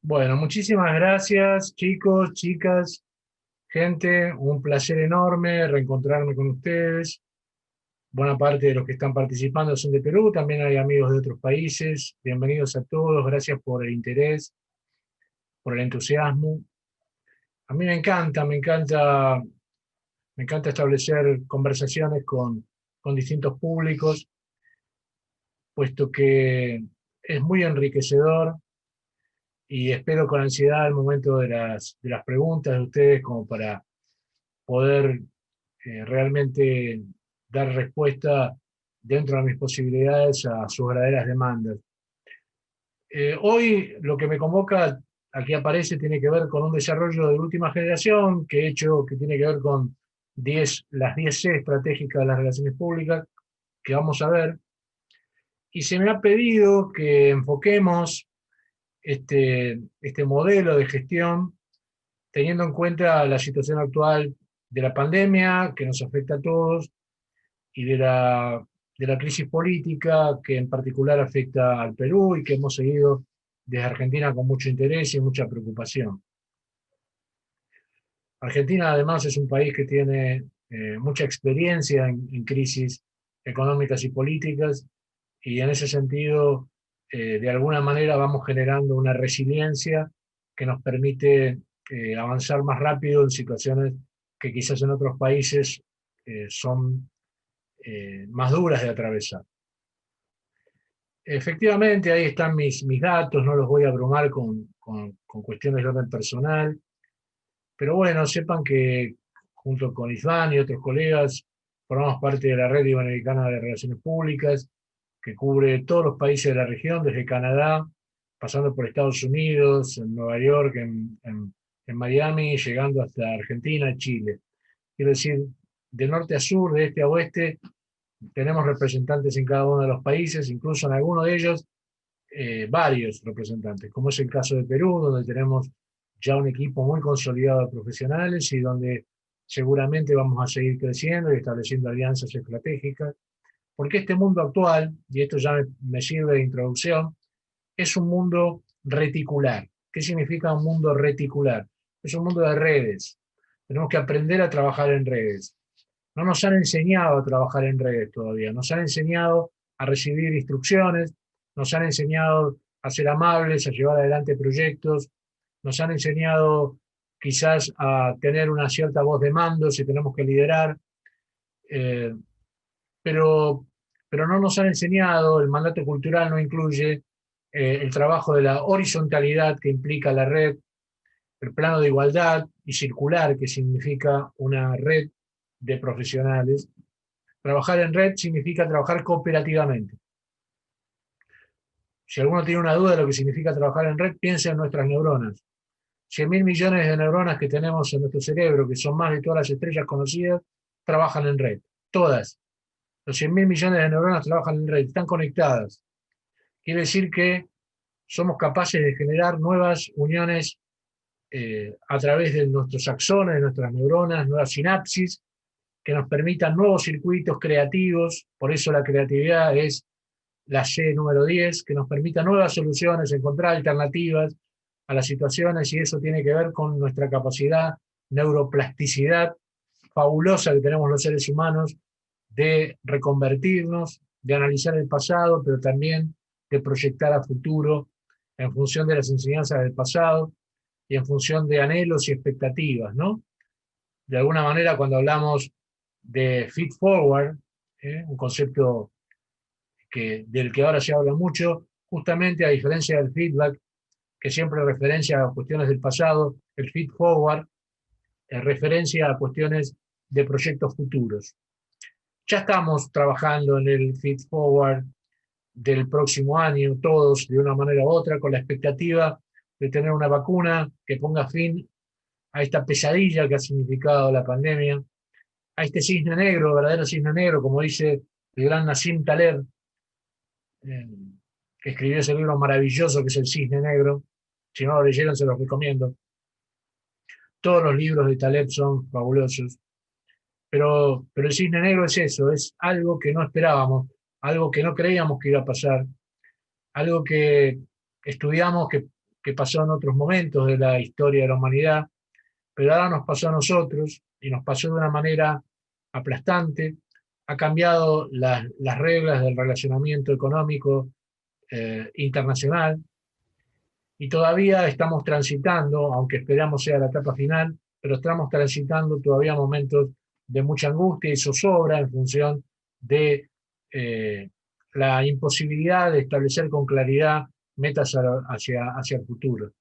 Bueno, muchísimas gracias, chicos, chicas, gente. Un placer enorme reencontrarme con ustedes. Buena parte de los que están participando son de Perú, también hay amigos de otros países. Bienvenidos a todos, gracias por el interés, por el entusiasmo. A mí me encanta establecer conversaciones con distintos públicos, puesto que es muy enriquecedor y espero con ansiedad el momento de las preguntas de ustedes como para poder realmente dar respuesta dentro de mis posibilidades a sus verdaderas demandas. Hoy lo que me convoca, aquí aparece, tiene que ver con un desarrollo de última generación que he hecho, que tiene que ver con las 10 C estratégicas de las relaciones públicas, que vamos a ver, y se me ha pedido que enfoquemos este modelo de gestión teniendo en cuenta la situación actual de la pandemia que nos afecta a todos y de la crisis política que en particular afecta al Perú y que hemos seguido desde Argentina con mucho interés y mucha preocupación. Argentina además es un país que tiene mucha experiencia en crisis económicas y políticas y en ese sentido, de alguna manera vamos generando una resiliencia que nos permite avanzar más rápido en situaciones que quizás en otros países son más duras de atravesar. Efectivamente, ahí están mis datos, no los voy a abrumar con cuestiones de orden personal, pero bueno, sepan que junto con Isván y otros colegas formamos parte de la Red Iberoamericana de Relaciones Públicas, que cubre todos los países de la región, desde Canadá, pasando por Estados Unidos, en Nueva York, en Miami, llegando hasta Argentina, Chile. Quiero decir, de norte a sur, de este a oeste, tenemos representantes en cada uno de los países, incluso en algunos de ellos varios representantes, como es el caso de Perú, donde tenemos ya un equipo muy consolidado de profesionales y donde seguramente vamos a seguir creciendo y estableciendo alianzas estratégicas, porque este mundo actual, y esto ya me sirve de introducción, es un mundo reticular. ¿Qué significa un mundo reticular? Es un mundo de redes. Tenemos que aprender a trabajar en redes. No nos han enseñado a trabajar en redes todavía, nos han enseñado a recibir instrucciones, nos han enseñado a ser amables, a llevar adelante proyectos, nos han enseñado quizás a tener una cierta voz de mando si tenemos que liderar, eh, pero, pero no nos han enseñado, el mandato cultural no incluye el trabajo de la horizontalidad que implica la red, el plano de igualdad y circular que significa una red de profesionales. Trabajar en red significa trabajar cooperativamente. Si alguno tiene una duda de lo que significa trabajar en red, piensa en nuestras neuronas. 100.000 millones de neuronas que tenemos en nuestro cerebro, que son más de todas las estrellas conocidas, trabajan en red. Todas. Los 100.000 millones de neuronas trabajan en red, están conectadas. Quiere decir que somos capaces de generar nuevas uniones a través de nuestros axones, de nuestras neuronas, nuevas sinapsis, que nos permitan nuevos circuitos creativos. Por eso la creatividad es la C número 10, que nos permita nuevas soluciones, encontrar alternativas a las situaciones, y eso tiene que ver con nuestra capacidad, neuroplasticidad fabulosa que tenemos los seres humanos de reconvertirnos, de analizar el pasado, pero también de proyectar a futuro en función de las enseñanzas del pasado y en función de anhelos y expectativas, ¿no? De alguna manera, cuando hablamos de feed forward, un concepto del que ahora se habla mucho, justamente a diferencia del feedback, que siempre referencia a cuestiones del pasado, el feed forward referencia a cuestiones de proyectos futuros. Ya estamos trabajando en el feed forward del próximo año, todos de una manera u otra, con la expectativa de tener una vacuna que ponga fin a esta pesadilla que ha significado la pandemia, a este cisne negro, verdadero cisne negro, como dice el gran Nassim Taleb, eh, que escribió ese libro maravilloso que es El Cisne Negro. Si no lo leyeron, se los recomiendo. Todos los libros de Taleb son fabulosos, pero El Cisne Negro es eso, es algo que no esperábamos, algo que no creíamos que iba a pasar, algo que estudiamos, que que pasó en otros momentos de la historia de la humanidad, pero ahora nos pasó a nosotros y nos pasó de una manera aplastante. Ha cambiado las reglas del relacionamiento económico internacional y todavía estamos transitando, aunque esperamos sea la etapa final, pero estamos transitando todavía momentos de mucha angustia y zozobra en función de la imposibilidad de establecer con claridad metas hacia el futuro.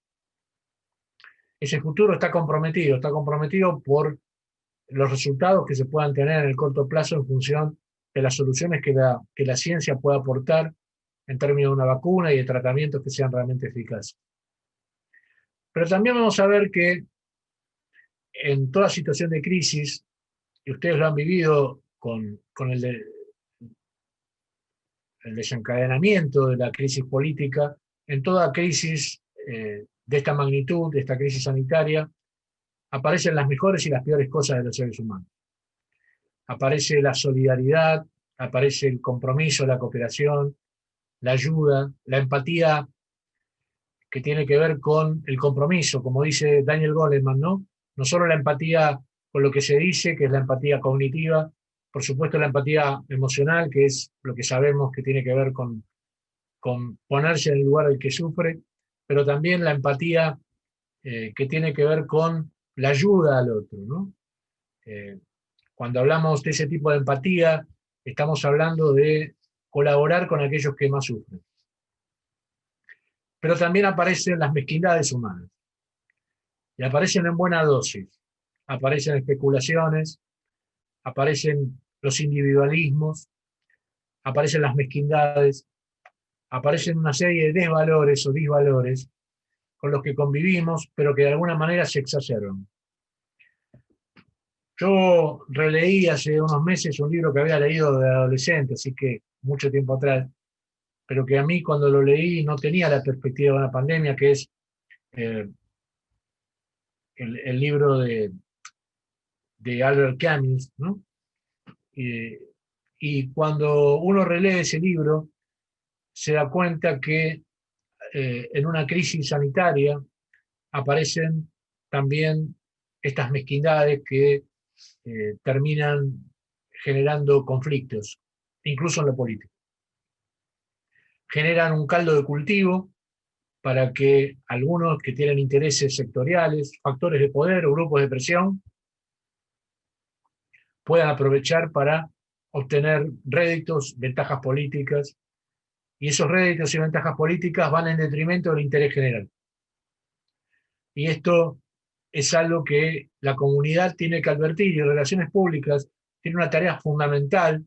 Ese futuro está comprometido por los resultados que se puedan tener en el corto plazo en función de las soluciones que la ciencia pueda aportar en términos de una vacuna y de tratamientos que sean realmente eficaces. Pero también vamos a ver que en toda situación de crisis, y ustedes lo han vivido con el desencadenamiento de la crisis política, en toda crisis de esta magnitud, de esta crisis sanitaria, aparecen las mejores y las peores cosas de los seres humanos. Aparece la solidaridad, aparece el compromiso, la cooperación, la ayuda, la empatía que tiene que ver con el compromiso, como dice Daniel Goleman, ¿no? No solo la empatía con lo que se dice, que es la empatía cognitiva, por supuesto la empatía emocional, que es lo que sabemos que tiene que ver con ponerse en el lugar del que sufre, pero también la empatía que tiene que ver con la ayuda al otro, ¿no? Cuando hablamos de ese tipo de empatía, estamos hablando de colaborar con aquellos que más sufren. Pero también aparecen las mezquindades humanas, y aparecen en buena dosis. Aparecen especulaciones, aparecen los individualismos, aparecen las mezquindades, aparecen una serie de desvalores o disvalores con los que convivimos, pero que de alguna manera se exacerban. Yo releí hace unos meses un libro que había leído de adolescente, así que mucho tiempo atrás, pero que a mí cuando lo leí no tenía la perspectiva de una pandemia, que es el libro de Albert Camus, ¿no? Y cuando uno relee ese libro, se da cuenta que en una crisis sanitaria aparecen también estas mezquindades que terminan generando conflictos, incluso en lo político. Generan un caldo de cultivo para que algunos que tienen intereses sectoriales, factores de poder o grupos de presión puedan aprovechar para obtener réditos, ventajas políticas, y esos réditos y ventajas políticas van en detrimento del interés general. Y esto es algo que la comunidad tiene que advertir, y Relaciones Públicas tiene una tarea fundamental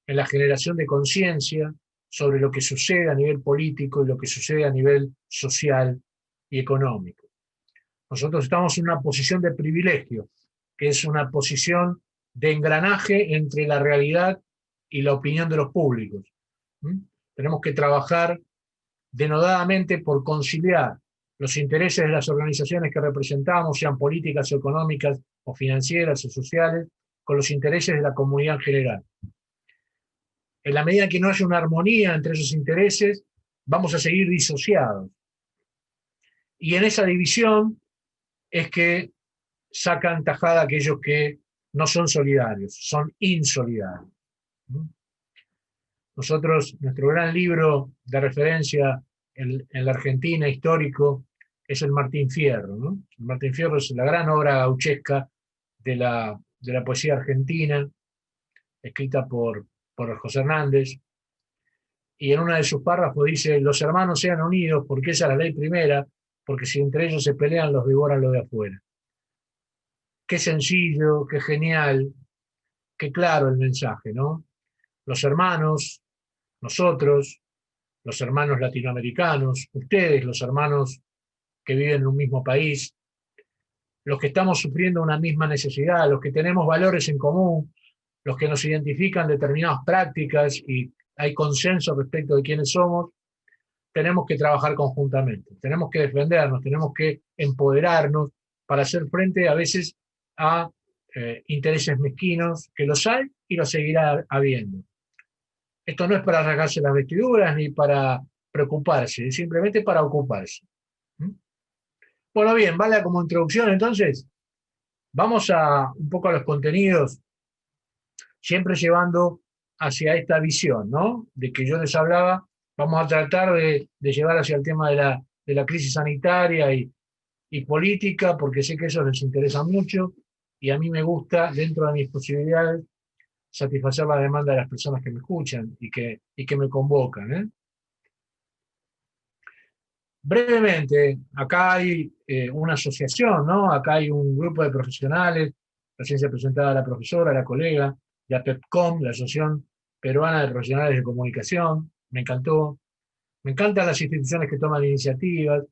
en la generación de conciencia sobre lo que sucede a nivel político y lo que sucede a nivel social y económico. Nosotros estamos en una posición de privilegio, que es una posición de engranaje entre la realidad y la opinión de los públicos. Tenemos que trabajar denodadamente por conciliar los intereses de las organizaciones que representamos, sean políticas o económicas o financieras o sociales, con los intereses de la comunidad en general. En la medida que no haya una armonía entre esos intereses, vamos a seguir disociados. Y en esa división es que sacan tajada aquellos que no son solidarios, son insolidarios. Nosotros, nuestro gran libro de referencia en la Argentina histórico es el Martín Fierro, ¿no? El Martín Fierro es la gran obra gauchesca de la poesía argentina, escrita por José Hernández, y en una de sus párrafos dice: los hermanos sean unidos porque esa es la ley primera, porque si entre ellos se pelean los devoran los de afuera. Qué sencillo, qué genial, qué claro el mensaje, ¿no? Los hermanos, nosotros, los hermanos latinoamericanos, ustedes, los hermanos que viven en un mismo país, los que estamos sufriendo una misma necesidad, los que tenemos valores en común, los que nos identifican determinadas prácticas y hay consenso respecto de quiénes somos, tenemos que trabajar conjuntamente, tenemos que defendernos, tenemos que empoderarnos para hacer frente a veces a intereses mezquinos, que los hay y los seguirá habiendo. Esto no es para rasgarse las vestiduras ni para preocuparse, es simplemente para ocuparse. Bueno, bien, vale como introducción entonces. Vamos a un poco a los contenidos, siempre llevando hacia esta visión, ¿no? De que yo les hablaba, vamos a tratar de llevar hacia el tema de la crisis sanitaria y política, porque sé que eso les interesa mucho y a mí me gusta, dentro de mis posibilidades, satisfacer la demanda de las personas que me escuchan y que me convocan, ¿eh? Brevemente, acá hay una asociación, ¿no? Acá hay un grupo de profesionales, recién se presentaba la profesora, la colega, de APEPCOM, la Asociación Peruana de Profesionales de Comunicación, me encantó. Me encantan las instituciones que toman iniciativas,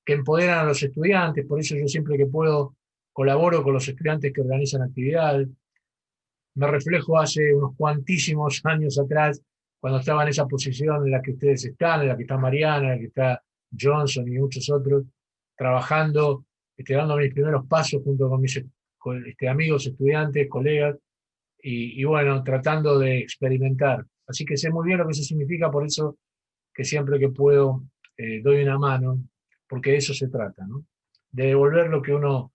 que empoderan a los estudiantes, por eso yo siempre que puedo colaboro con los estudiantes que organizan actividades. Me reflejo hace unos cuantísimos años atrás, cuando estaba en esa posición en la que ustedes están, en la que está Mariana, en la que está Johnson y muchos otros, trabajando, dando mis primeros pasos junto con mis amigos, estudiantes, colegas, y bueno, tratando de experimentar. Así que sé muy bien lo que eso significa, por eso que siempre que puedo doy una mano, porque de eso se trata, ¿no? De devolver lo que uno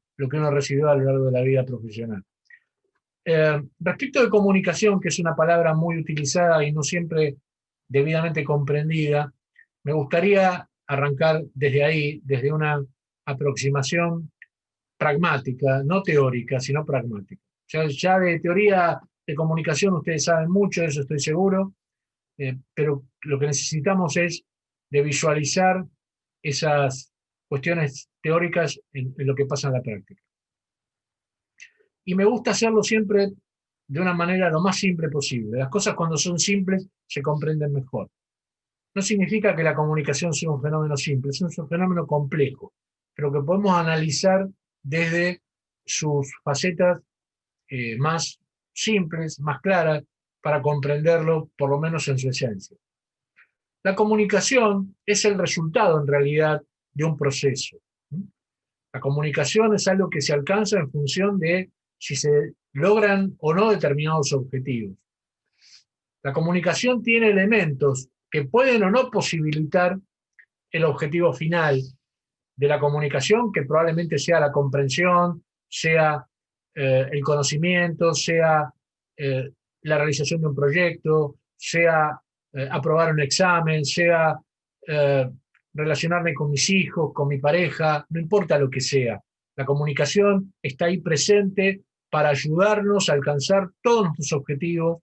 recibió a lo largo de la vida profesional. Respecto de comunicación, que es una palabra muy utilizada y no siempre debidamente comprendida, me gustaría arrancar desde ahí, desde una aproximación pragmática, no teórica, sino pragmática. Ya de teoría de comunicación ustedes saben mucho, de eso estoy seguro, pero lo que necesitamos es de visualizar esas cuestiones teóricas en lo que pasa en la práctica. Y me gusta hacerlo siempre de una manera lo más simple posible. Las cosas cuando son simples se comprenden mejor. No significa que la comunicación sea un fenómeno simple, es un fenómeno complejo, pero que podemos analizar desde sus facetas más simples, más claras, para comprenderlo, por lo menos en su esencia. La comunicación es el resultado, en realidad, de un proceso. La comunicación es algo que se alcanza en función de si se logran o no determinados objetivos. La comunicación tiene elementos que pueden o no posibilitar el objetivo final de la comunicación, que probablemente sea la comprensión, sea el conocimiento, sea la realización de un proyecto, sea aprobar un examen, sea eh, relacionarme con mis hijos, con mi pareja, no importa lo que sea. La comunicación está ahí presente para ayudarnos a alcanzar todos nuestros objetivos,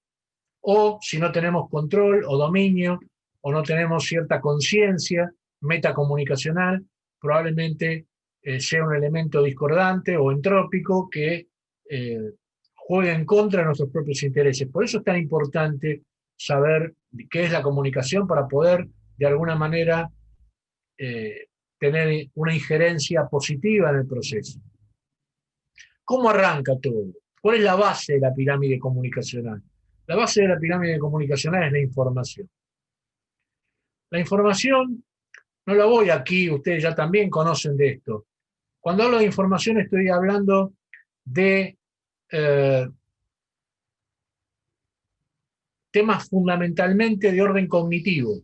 o si no tenemos control o dominio o no tenemos cierta conciencia metacomunicacional, probablemente sea un elemento discordante o entrópico que juegue en contra de nuestros propios intereses. Por eso es tan importante saber qué es la comunicación para poder, de alguna manera, tener una injerencia positiva en el proceso. ¿Cómo arranca todo? ¿Cuál es la base de la pirámide comunicacional? La base de la pirámide comunicacional es la información. La información, no la voy aquí, ustedes ya también conocen de esto. Cuando hablo de información estoy hablando de temas fundamentalmente de orden cognitivo.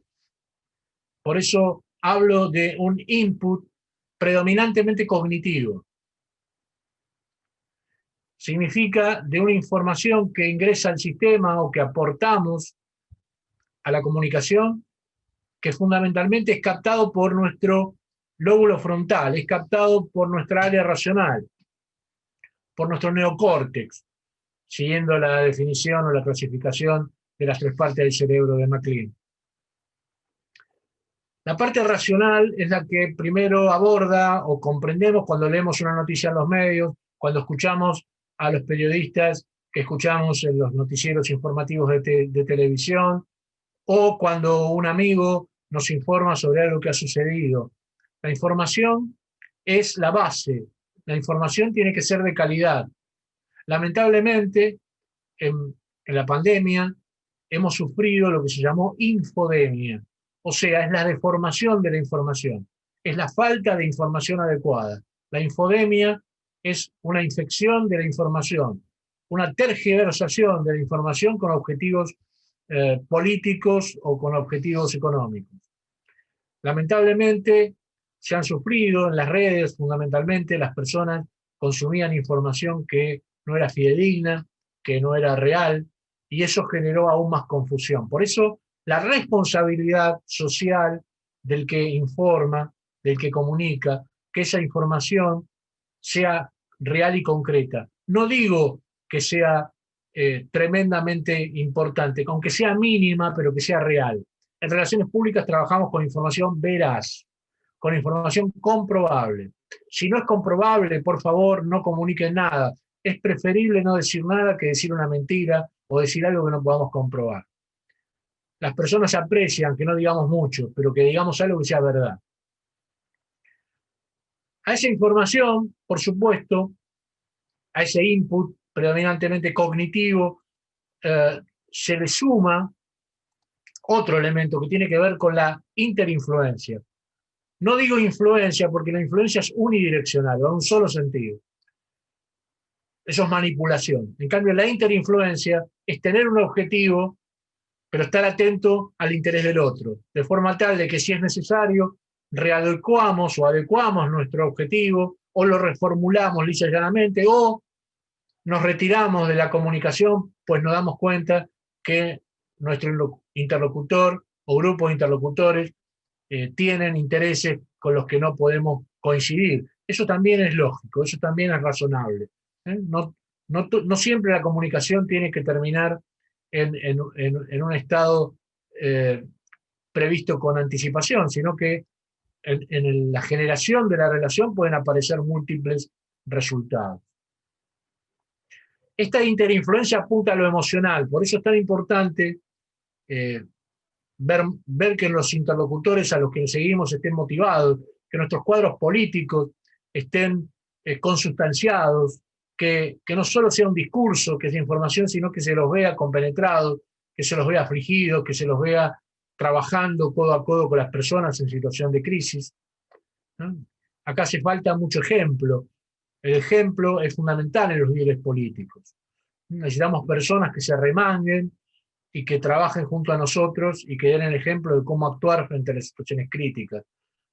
Por eso hablo de un input predominantemente cognitivo. Significa de una información que ingresa al sistema o que aportamos a la comunicación, que fundamentalmente es captado por nuestro lóbulo frontal, es captado por nuestra área racional, por nuestro neocórtex, siguiendo la definición o la clasificación de las tres partes del cerebro de MacLean. La parte racional es la que primero aborda o comprendemos cuando leemos una noticia en los medios, cuando escuchamos a los periodistas que escuchamos en los noticieros informativos de televisión, o cuando un amigo nos informa sobre algo que ha sucedido. La información es la base. La información tiene que ser de calidad. Lamentablemente, en la pandemia hemos sufrido lo que se llamó infodemia, o sea, es la deformación de la información, es la falta de información adecuada. La infodemia es una infección de la información, una tergiversación de la información con objetivos políticos o con objetivos económicos. Lamentablemente, se han sufrido en las redes. Fundamentalmente las personas consumían información que no era fidedigna, que no era real, y eso generó aún más confusión. Por eso la responsabilidad social del que informa, del que comunica, que esa información sea real y concreta. No digo que sea tremendamente importante, aunque sea mínima, pero que sea real. En relaciones públicas trabajamos con información veraz, con información comprobable. Si no es comprobable, por favor, no comuniquen nada. Es preferible no decir nada que decir una mentira o decir algo que no podamos comprobar. Las personas aprecian que no digamos mucho, pero que digamos algo que sea verdad. A esa información, por supuesto, a ese input predominantemente cognitivo, se le suma otro elemento que tiene que ver con la interinfluencia. No digo influencia porque la influencia es unidireccional, va a un solo sentido. Eso es manipulación. En cambio, la interinfluencia es tener un objetivo, pero estar atento al interés del otro, de forma tal de que si es necesario, readecuamos o adecuamos nuestro objetivo, o lo reformulamos lisa y llanamente, o nos retiramos de la comunicación, pues nos damos cuenta que nuestro interlocutor o grupo de interlocutores tienen intereses con los que no podemos coincidir. Eso también es lógico, eso también es razonable. No siempre la comunicación tiene que terminar en un estado eh, previsto con anticipación, sino que en la generación de la relación pueden aparecer múltiples resultados. Esta interinfluencia apunta a lo emocional, por eso es tan importante ver que los interlocutores a los que seguimos estén motivados, que nuestros cuadros políticos estén consustanciados, que no solo sea un discurso, que sea información, sino que se los vea compenetrados, que se los vea afligidos, que se los vea trabajando codo a codo con las personas en situación de crisis, ¿no? Acá hace falta mucho ejemplo. El ejemplo es fundamental en los líderes políticos. Necesitamos personas que se remanguen y que trabajen junto a nosotros y que den el ejemplo de cómo actuar frente a las situaciones críticas.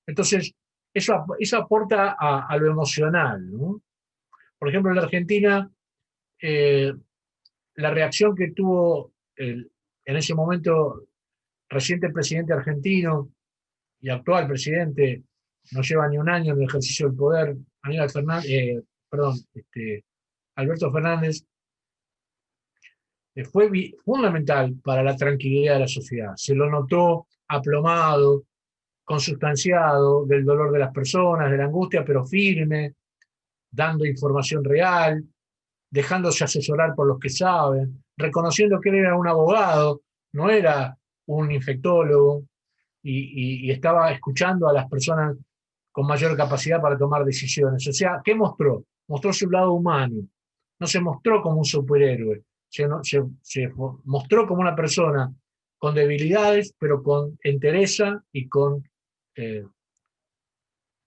Entonces, eso aporta a lo emocional, ¿no? Por ejemplo, en la Argentina, eh, la reacción que tuvo en ese momento reciente presidente argentino y actual presidente, no lleva ni un año en el ejercicio del poder, Aníbal Fernández, Alberto Fernández, fue fundamental para la tranquilidad de la sociedad. Se lo notó aplomado, consustanciado del dolor de las personas, de la angustia, pero firme, dando información real, dejándose asesorar por los que saben, reconociendo que él era un abogado, no era un infectólogo, y estaba escuchando a las personas con mayor capacidad para tomar decisiones. O sea, ¿qué mostró? Mostró su lado humano. No se mostró como un superhéroe, se mostró como una persona con debilidades, pero con entereza y con eh,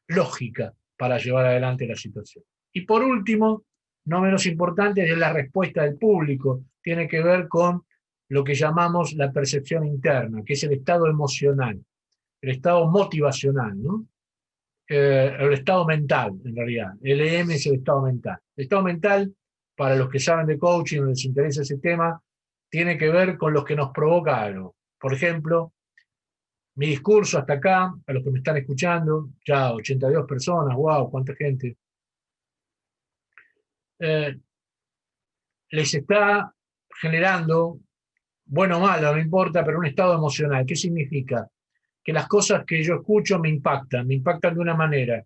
lógica para llevar adelante la situación. Y por último, no menos importante, es la respuesta del público. Tiene que ver con lo que llamamos la percepción interna, que es el estado emocional, el estado motivacional, ¿no? El estado mental, en realidad. El EM es el estado mental. El estado mental, para los que saben de coaching o les interesa ese tema, tiene que ver con lo que nos provoca algo. Por ejemplo, mi discurso hasta acá, a los que me están escuchando, ya 82 personas, wow, cuánta gente, eh, les está generando, bueno o malo, no importa, pero un estado emocional. ¿Qué significa? Que las cosas que yo escucho me impactan de una manera.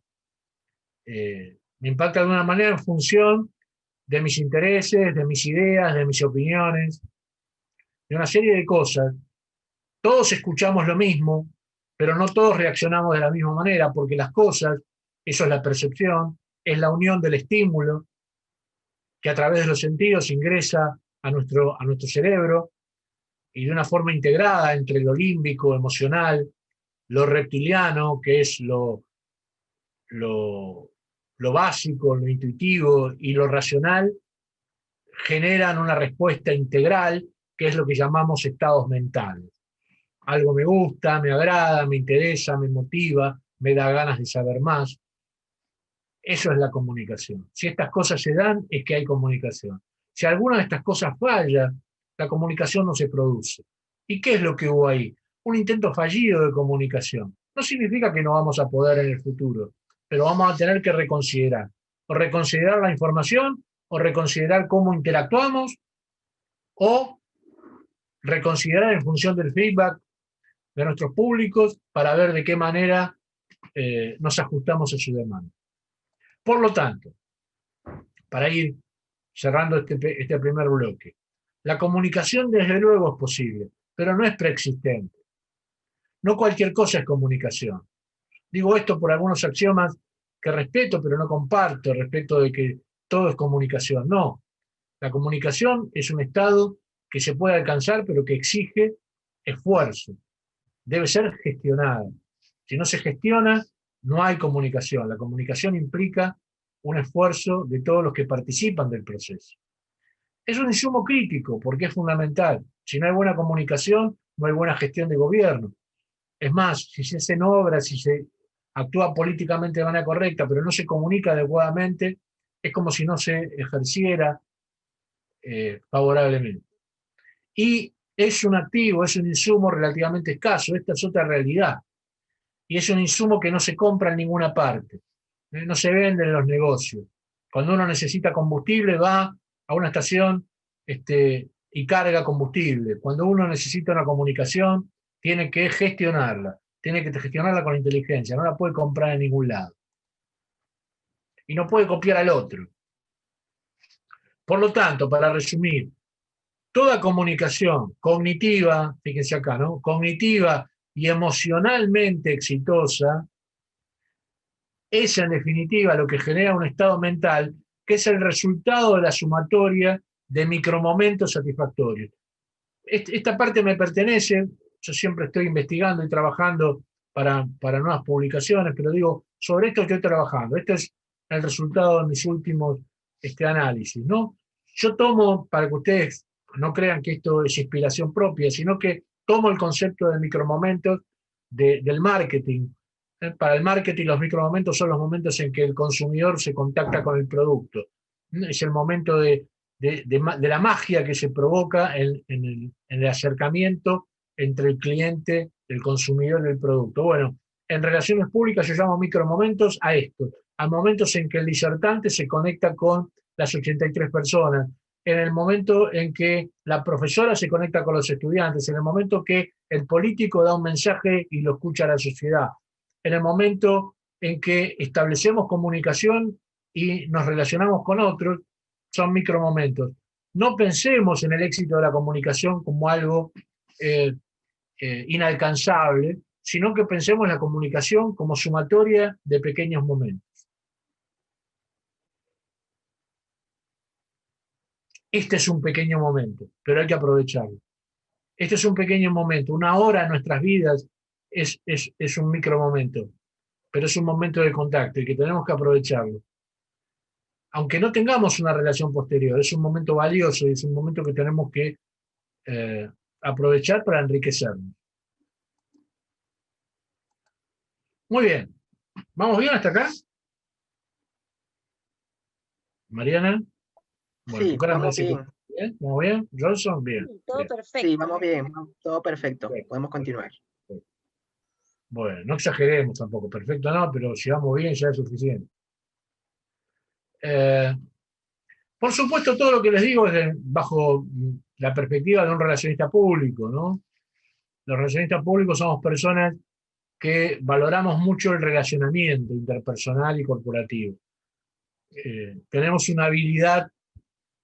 Me impactan de una manera en función de mis intereses, de mis ideas, de mis opiniones, de una serie de cosas. Todos escuchamos lo mismo, pero no todos reaccionamos de la misma manera, porque las cosas, eso es la percepción, es la unión del estímulo que a través de los sentidos ingresa a nuestro cerebro y de una forma integrada entre lo límbico, emocional, lo reptiliano, que es lo, lo básico, lo intuitivo y lo racional, generan una respuesta integral, que es lo que llamamos estados mentales. Algo me gusta, me agrada, me interesa, me motiva, me da ganas de saber más. Eso es la comunicación. Si estas cosas se dan, es que hay comunicación. Si alguna de estas cosas falla, la comunicación no se produce. ¿Y qué es lo que hubo ahí? Un intento fallido de comunicación. No significa que no vamos a poder en el futuro, pero vamos a tener que reconsiderar. O reconsiderar la información, o reconsiderar cómo interactuamos, o reconsiderar en función del feedback de nuestros públicos para ver de qué manera nos ajustamos a su demanda. Por lo tanto, para ir cerrando este primer bloque, la comunicación desde luego es posible, pero no es preexistente. No cualquier cosa es comunicación. Digo esto por algunos axiomas que respeto, pero no comparto respecto de que todo es comunicación. No, la comunicación es un estado que se puede alcanzar, pero que exige esfuerzo. Debe ser gestionada. Si no se gestiona, no hay comunicación. La comunicación implica un esfuerzo de todos los que participan del proceso. Es un insumo crítico porque es fundamental. Si no hay buena comunicación, no hay buena gestión de gobierno. Es más, si se hacen obras, si se actúa políticamente de manera correcta, pero no se comunica adecuadamente, es como si no se ejerciera favorablemente. Y es un activo, es un insumo relativamente escaso. Esta es otra realidad. Y es un insumo que no se compra en ninguna parte. No se vende en los negocios. Cuando uno necesita combustible, va a una estación y carga combustible. Cuando uno necesita una comunicación, tiene que gestionarla. Tiene que gestionarla con inteligencia. No la puede comprar en ningún lado. Y no puede copiar al otro. Por lo tanto, para resumir, toda comunicación cognitiva, fíjense acá, ¿no? Cognitiva y emocionalmente exitosa es en definitiva lo que genera un estado mental que es el resultado de la sumatoria de micromomentos satisfactorios. Esta parte me pertenece, yo siempre estoy investigando y trabajando para nuevas publicaciones, pero digo, sobre esto estoy trabajando. Este es el resultado de mis últimos análisis, ¿no? Yo tomo, para que ustedes no crean que esto es inspiración propia, sino que tomo el concepto de micromomentos del marketing. Para el marketing los micromomentos son los momentos en que el consumidor se contacta con el producto. Es el momento de la magia que se provoca en el acercamiento entre el cliente, el consumidor y el producto. Bueno, en relaciones públicas yo llamo micromomentos a esto, a momentos en que el disertante se conecta con las 83 personas, en el momento en que la profesora se conecta con los estudiantes, en el momento que el político da un mensaje y lo escucha a la sociedad, en el momento en que establecemos comunicación y nos relacionamos con otros, son micromomentos. No pensemos en el éxito de la comunicación como algo inalcanzable, sino que pensemos en la comunicación como sumatoria de pequeños momentos. Este es un pequeño momento, pero hay que aprovecharlo. Este es un pequeño momento, una hora en nuestras vidas es un micromomento, pero es un momento de contacto y que tenemos que aprovecharlo. Aunque no tengamos una relación posterior, es un momento valioso y es un momento que tenemos que aprovechar para enriquecernos. Muy bien. ¿Vamos bien hasta acá? Mariana. Bueno, Sí, tu cara me vamos dice que bien. bien. ¿Vamos bien? Johnson, bien. Sí, todo Bien. perfecto. Sí, vamos bien. Todo perfecto. Bien. Podemos continuar. Bueno, no exageremos tampoco. Perfecto no, pero si vamos bien ya es suficiente. Por supuesto, todo lo que les digo es bajo la perspectiva de un relacionista público, ¿no? Los relacionistas públicos somos personas que valoramos mucho el relacionamiento interpersonal y corporativo. Tenemos una habilidad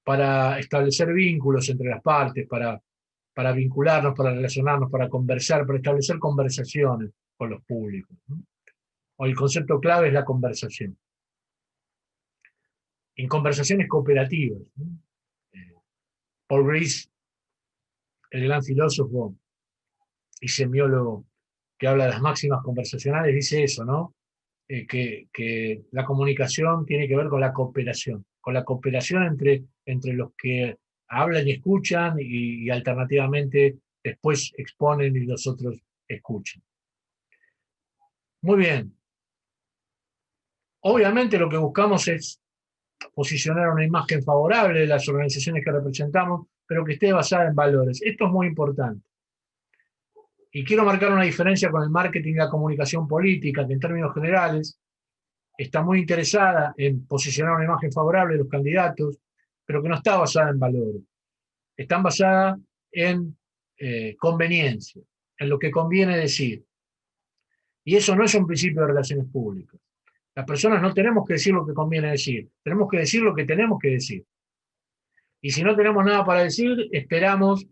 para establecer vínculos entre las partes, para vincularnos, para relacionarnos, para conversar, para establecer conversaciones con los públicos, ¿no? O el concepto clave es la conversación. En conversaciones cooperativas, ¿no? Paul Grice, el gran filósofo y semiólogo que habla de las máximas conversacionales, dice eso, ¿no? Que la comunicación tiene que ver con la cooperación entre los que hablan y escuchan y alternativamente después exponen y los otros escuchan. Muy bien, Obviamente lo que buscamos es posicionar una imagen favorable de las organizaciones que representamos, pero que esté basada en valores. Esto es muy importante. Y quiero marcar una diferencia con el marketing y la comunicación política, que en términos generales está muy interesada en posicionar una imagen favorable de los candidatos, pero que no está basada en valores. Están basadas en conveniencia, en lo que conviene decir. Y eso no es un principio de relaciones públicas. Las personas no tenemos que decir lo que conviene decir, tenemos que decir lo que tenemos que decir. Y si no tenemos nada para decir, esperamos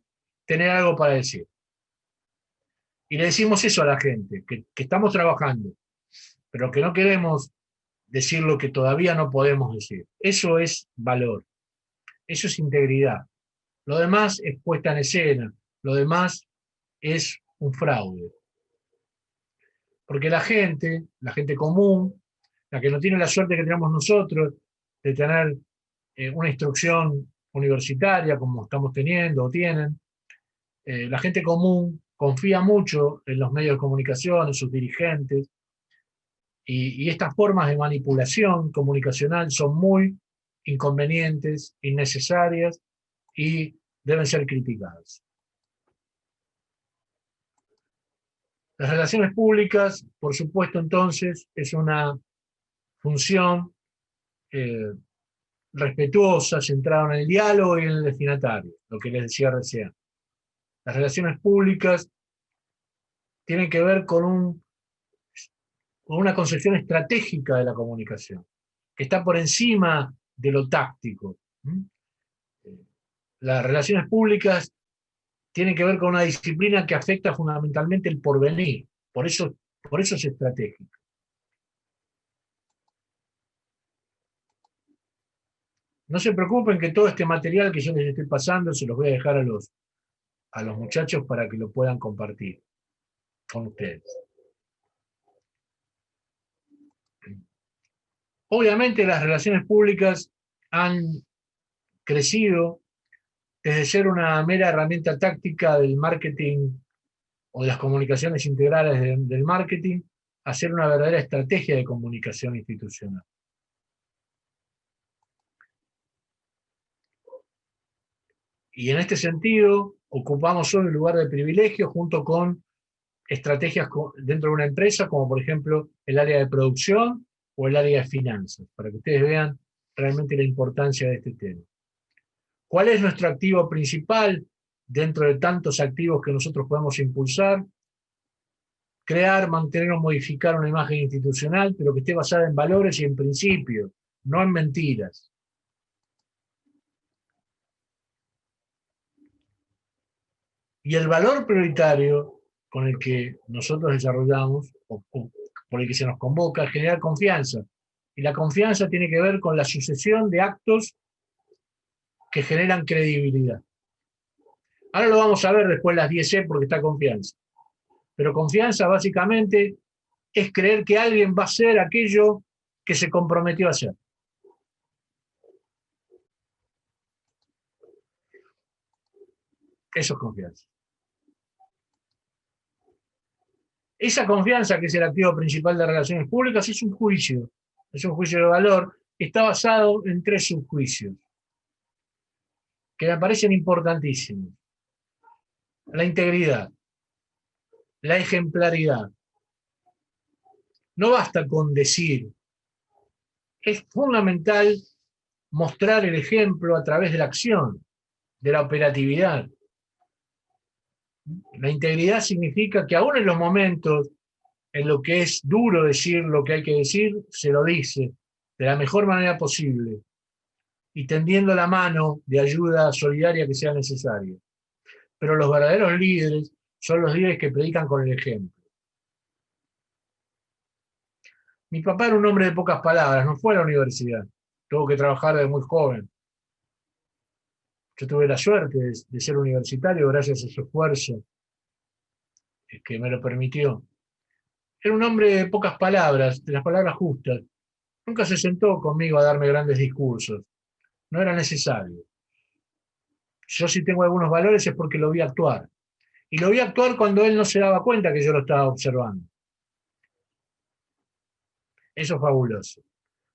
tener algo para decir. Y le decimos eso a la gente, que estamos trabajando, pero que no queremos decir lo que todavía no podemos decir. Eso es valor, eso es integridad. Lo demás es puesta en escena, lo demás es un fraude. Porque la gente común, la que no tiene la suerte que tenemos nosotros de tener una instrucción universitaria como estamos teniendo o tienen, la gente común confía mucho en los medios de comunicación, en sus dirigentes, y estas formas de manipulación comunicacional son muy inconvenientes, innecesarias y deben ser criticadas. Las relaciones públicas, por supuesto, entonces, es una función respetuosa, centrada en el diálogo y en el destinatario, lo que les decía recién. Las relaciones públicas tienen que ver con una concepción estratégica de la comunicación, que está por encima de lo táctico. Las relaciones públicas tienen que ver con una disciplina que afecta fundamentalmente el porvenir, por eso es estratégico. No se preocupen que todo este material que yo les estoy pasando se los voy a dejar a los muchachos para que lo puedan compartir con ustedes. Obviamente las relaciones públicas han crecido desde ser una mera herramienta táctica del marketing o de las comunicaciones integrales del marketing a ser una verdadera estrategia de comunicación institucional. Y en este sentido, ocupamos hoy un lugar de privilegio junto con estrategias dentro de una empresa, como por ejemplo el área de producción o el área de finanzas, para que ustedes vean realmente la importancia de este tema. ¿Cuál es nuestro activo principal dentro de tantos activos que nosotros podemos impulsar? Crear, mantener o modificar una imagen institucional, pero que esté basada en valores y en principios, no en mentiras. Y el valor prioritario con el que nosotros desarrollamos, o por el que se nos convoca, es generar confianza. Y la confianza tiene que ver con la sucesión de actos que generan credibilidad. Ahora lo vamos a ver después las 10C porque está confianza. Pero confianza básicamente es creer que alguien va a hacer aquello que se comprometió a hacer. Eso es confianza. Esa confianza, que es el activo principal de relaciones públicas, es un juicio de valor, que está basado en 3 subjuicios, que me parecen importantísimos. La integridad, la ejemplaridad. No basta con decir, es fundamental mostrar el ejemplo a través de la acción, de la operatividad. La integridad significa que aún en los momentos en lo que es duro decir lo que hay que decir, se lo dice de la mejor manera posible y tendiendo la mano de ayuda solidaria que sea necesaria. Pero los verdaderos líderes son los líderes que predican con el ejemplo. Mi papá era un hombre de pocas palabras, no fue a la universidad, tuvo que trabajar desde muy joven. Yo tuve la suerte de ser universitario gracias a su esfuerzo que me lo permitió. Era un hombre de pocas palabras, de las palabras justas. Nunca se sentó conmigo a darme grandes discursos. No era necesario. Yo si tengo algunos valores es porque lo vi actuar. Y lo vi actuar cuando él no se daba cuenta que yo lo estaba observando. Eso es fabuloso.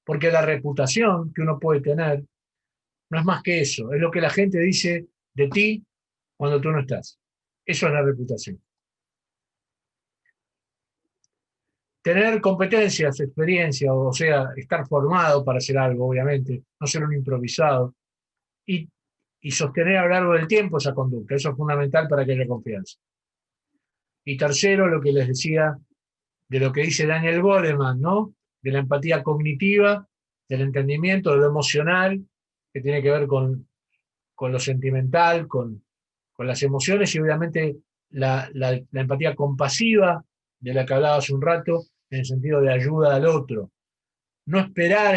Porque la reputación que uno puede tener no es más que eso, es lo que la gente dice de ti cuando tú no estás. Eso es la reputación. Tener competencias, experiencia, o sea, estar formado para hacer algo, obviamente, no ser un improvisado, y, y sostener a lo largo del tiempo esa conducta. Eso es fundamental para que haya confianza. Y tercero, lo que les decía de lo que dice Daniel Goleman, ¿no? De la empatía cognitiva, del entendimiento, de lo emocional, que tiene que ver con lo sentimental, con las emociones y obviamente la empatía compasiva, de la que hablaba hace un rato, en el sentido de ayuda al otro. No esperar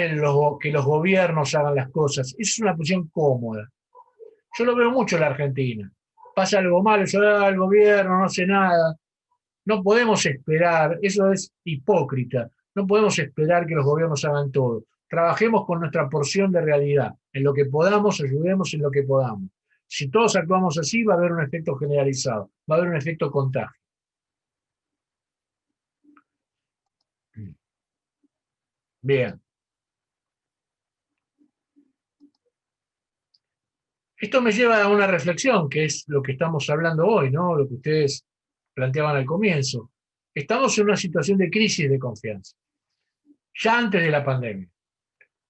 que los gobiernos hagan las cosas. Eso es una posición cómoda. Yo lo veo mucho en la Argentina. Pasa algo malo, yo el gobierno no hace nada. No podemos esperar, eso es hipócrita, no podemos esperar que los gobiernos hagan todo. Trabajemos con nuestra porción de realidad. En lo que podamos, ayudemos en lo que podamos. Si todos actuamos así, va a haber un efecto generalizado, va a haber un efecto contagio. Bien. Esto me lleva a una reflexión, que es lo que estamos hablando hoy, ¿no? Lo que ustedes planteaban al comienzo. Estamos en una situación de crisis de confianza, ya antes de la pandemia.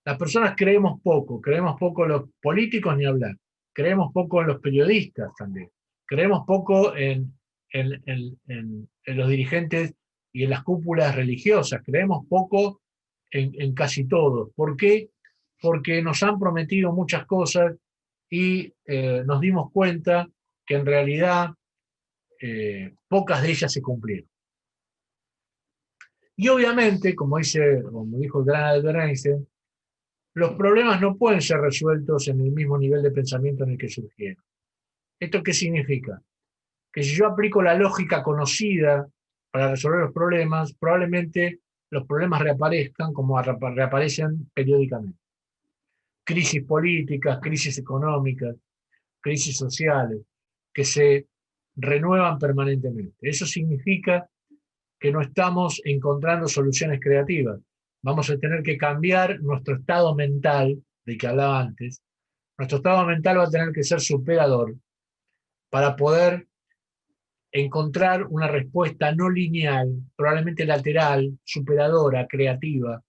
Las personas creemos poco en los políticos ni hablar, creemos poco en los periodistas también, creemos poco en los dirigentes y en las cúpulas religiosas, creemos poco en casi todos. ¿Por qué? Porque nos han prometido muchas cosas y nos dimos cuenta que en realidad pocas de ellas se cumplieron. Y obviamente, como dijo el gran Albert Einstein, los problemas no pueden ser resueltos en el mismo nivel de pensamiento en el que surgieron. ¿Esto qué significa? Que si yo aplico la lógica conocida para resolver los problemas, probablemente los problemas reaparezcan como reaparecen periódicamente. Crisis políticas, crisis económicas, crisis sociales, que se renuevan permanentemente. Eso significa que no estamos encontrando soluciones creativas. Vamos a tener que cambiar nuestro estado mental, del que hablaba antes. Nuestro estado mental va a tener que ser superador para poder encontrar una respuesta no lineal, probablemente lateral, superadora, creativa,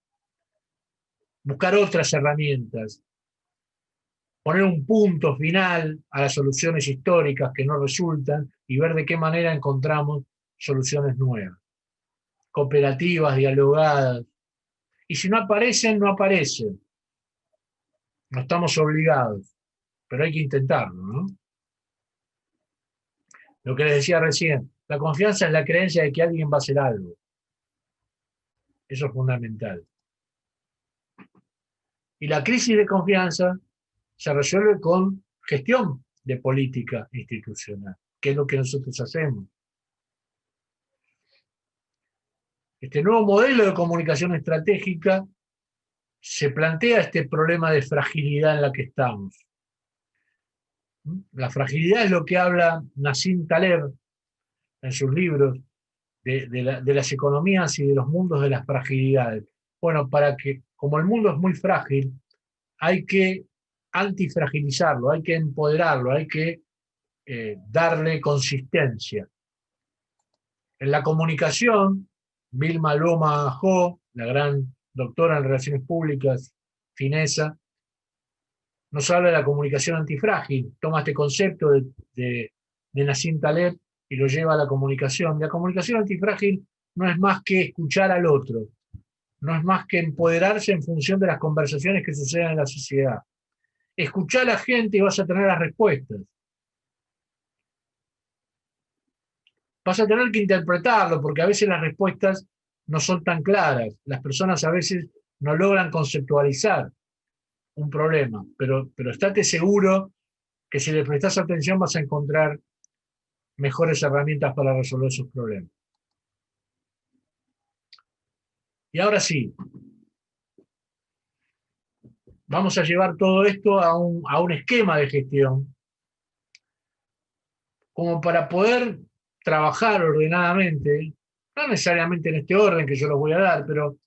buscar otras herramientas, poner un punto final a las soluciones históricas que no resultan y ver de qué manera encontramos soluciones nuevas, cooperativas, dialogadas. Y si no aparecen, no aparecen. No estamos obligados, pero hay que intentarlo, ¿no? Lo que les decía recién, la confianza es la creencia de que alguien va a hacer algo. Eso es fundamental. Y la crisis de confianza se resuelve con gestión de política institucional, que es lo que nosotros hacemos. Este nuevo modelo de comunicación estratégica se plantea este problema de fragilidad en la que estamos. La fragilidad es lo que habla Nassim Taleb en sus libros de las economías y de los mundos de las fragilidades. Bueno, como el mundo es muy frágil, hay que antifragilizarlo, hay que empoderarlo, hay que darle consistencia. En la comunicación, Vilma Loma Ho, la gran doctora en relaciones públicas finesa, nos habla de la comunicación antifrágil, toma este concepto de Nassim Taleb y lo lleva a la comunicación. La comunicación antifrágil no es más que escuchar al otro, no es más que empoderarse en función de las conversaciones que suceden en la sociedad. Escuchar a la gente y vas a tener las respuestas. Vas a tener que interpretarlo, porque a veces las respuestas no son tan claras. Las personas a veces no logran conceptualizar un problema, pero estate seguro que si le prestas atención vas a encontrar mejores herramientas para resolver esos problemas. Y ahora sí, vamos a llevar todo esto a un esquema de gestión, como para poder trabajar ordenadamente, no necesariamente en este orden que yo los voy a dar, pero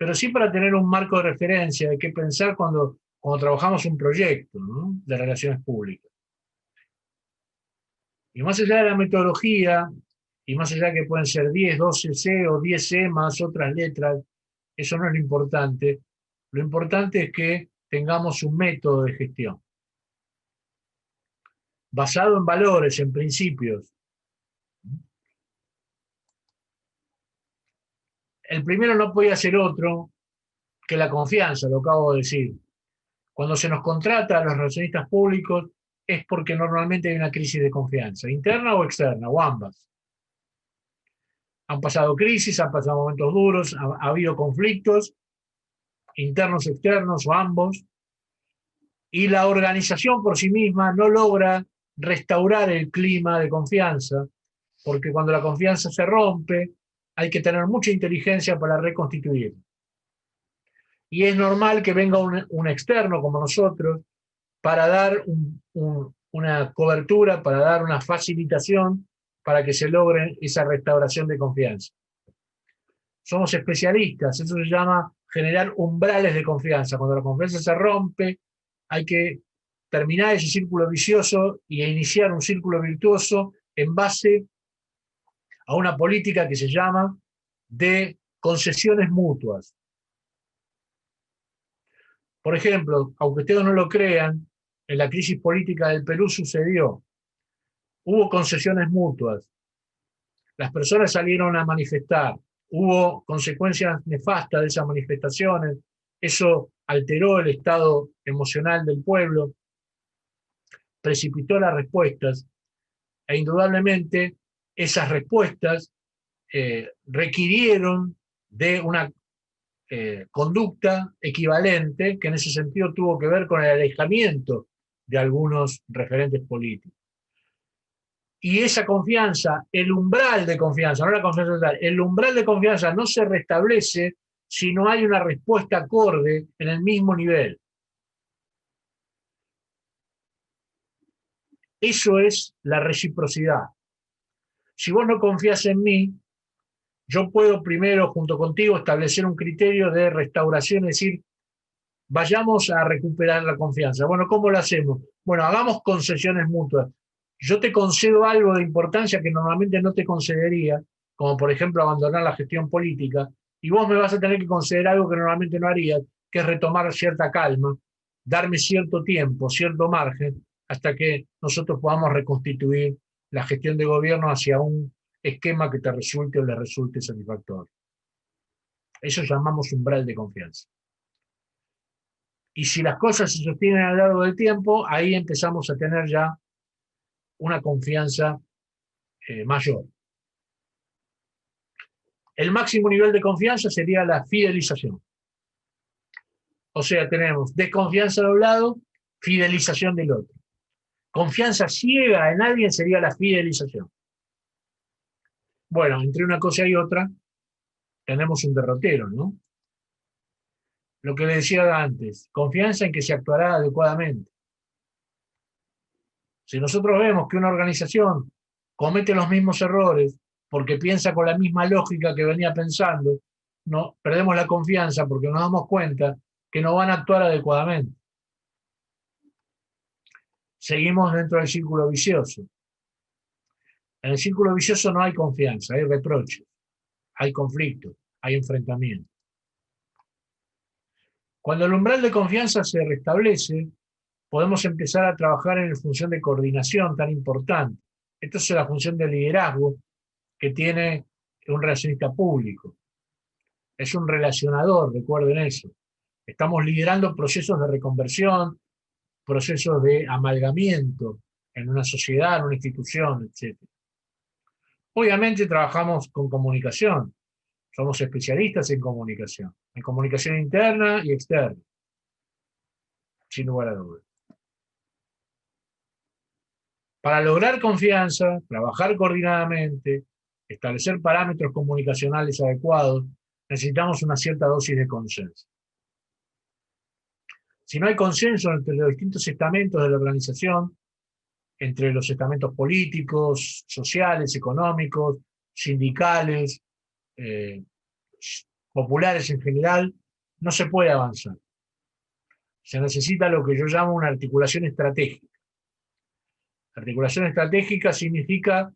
pero sí para tener un marco de referencia de qué pensar cuando trabajamos un proyecto, ¿no?, de relaciones públicas. Y más allá de la metodología, y más allá que pueden ser 10, 12C o 10C más otras letras, eso no es lo importante. Lo importante es que tengamos un método de gestión basado en valores, en principios. El primero no podía ser otro que la confianza, lo acabo de decir. Cuando se nos contrata a los relacionistas públicos es porque normalmente hay una crisis de confianza, interna o externa, o ambas. Han pasado crisis, han pasado momentos duros, ha habido conflictos, internos, externos o ambos, y la organización por sí misma no logra restaurar el clima de confianza, porque cuando la confianza se rompe, hay que tener mucha inteligencia para reconstituir. Y es normal que venga un externo como nosotros para dar una cobertura, para dar una facilitación para que se logre esa restauración de confianza. Somos especialistas, eso se llama generar umbrales de confianza. Cuando la confianza se rompe, hay que terminar ese círculo vicioso y iniciar un círculo virtuoso en base a una política que se llama de concesiones mutuas. Por ejemplo, aunque ustedes no lo crean, en la crisis política del Perú sucedió. Hubo concesiones mutuas. Las personas salieron a manifestar. Hubo consecuencias nefastas de esas manifestaciones. Eso alteró el estado emocional del pueblo, precipitó las respuestas e indudablemente esas respuestas requirieron de una conducta equivalente que en ese sentido tuvo que ver con el alejamiento de algunos referentes políticos. Y esa confianza, el umbral de confianza, no la confianza total, el umbral de confianza no se restablece si no hay una respuesta acorde en el mismo nivel. Eso es la reciprocidad. Si vos no confías en mí, yo puedo primero, junto contigo, establecer un criterio de restauración, es decir, vayamos a recuperar la confianza. Bueno, ¿cómo lo hacemos? Bueno, hagamos concesiones mutuas. Yo te concedo algo de importancia que normalmente no te concedería, como por ejemplo abandonar la gestión política, y vos me vas a tener que conceder algo que normalmente no harías, que es retomar cierta calma, darme cierto tiempo, cierto margen, hasta que nosotros podamos reconstituir la gestión de gobierno hacia un esquema que te resulte o le resulte satisfactorio. Eso llamamos umbral de confianza. Y si las cosas se sostienen a lo largo del tiempo, ahí empezamos a tener ya una confianza mayor. El máximo nivel de confianza sería la fidelización. O sea, tenemos desconfianza de un lado, fidelización del otro. Confianza ciega en alguien sería la fidelización. Bueno, entre una cosa y otra tenemos un derrotero, ¿no? Lo que le decía antes, confianza en que se actuará adecuadamente. Si nosotros vemos que una organización comete los mismos errores porque piensa con la misma lógica que venía pensando, no, perdemos la confianza porque nos damos cuenta que no van a actuar adecuadamente. Seguimos dentro del círculo vicioso. En el círculo vicioso no hay confianza, hay reproches, hay conflictos, hay enfrentamientos. Cuando el umbral de confianza se restablece, podemos empezar a trabajar en la función de coordinación tan importante. Esta es la función de liderazgo que tiene un relacionista público. Es un relacionador, recuerden eso. Estamos liderando procesos de reconversión, procesos de amalgamiento en una sociedad, en una institución, etc. Obviamente trabajamos con comunicación. Somos especialistas en comunicación interna y externa, sin lugar a dudas. Para lograr confianza, trabajar coordinadamente, establecer parámetros comunicacionales adecuados, necesitamos una cierta dosis de consenso. Si no hay consenso entre los distintos estamentos de la organización, entre los estamentos políticos, sociales, económicos, sindicales, populares en general, no se puede avanzar. Se necesita lo que yo llamo una articulación estratégica. Articulación estratégica significa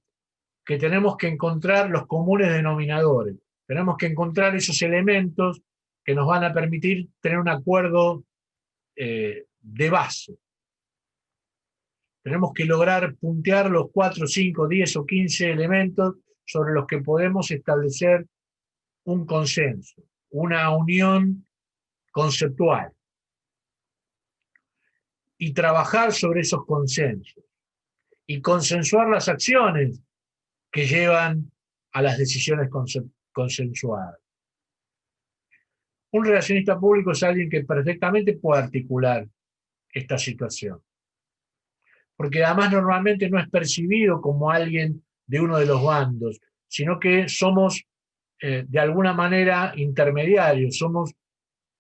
que tenemos que encontrar los comunes denominadores. Tenemos que encontrar esos elementos que nos van a permitir tener un acuerdo de base. Tenemos que lograr puntear los 4, 5, 10 o 15 elementos sobre los que podemos establecer un consenso, una unión conceptual, y trabajar sobre esos consensos y consensuar las acciones que llevan a las decisiones consensuadas. Un relacionista público es alguien que perfectamente puede articular esta situación, porque además normalmente no es percibido como alguien de uno de los bandos, sino que somos de alguna manera intermediarios, somos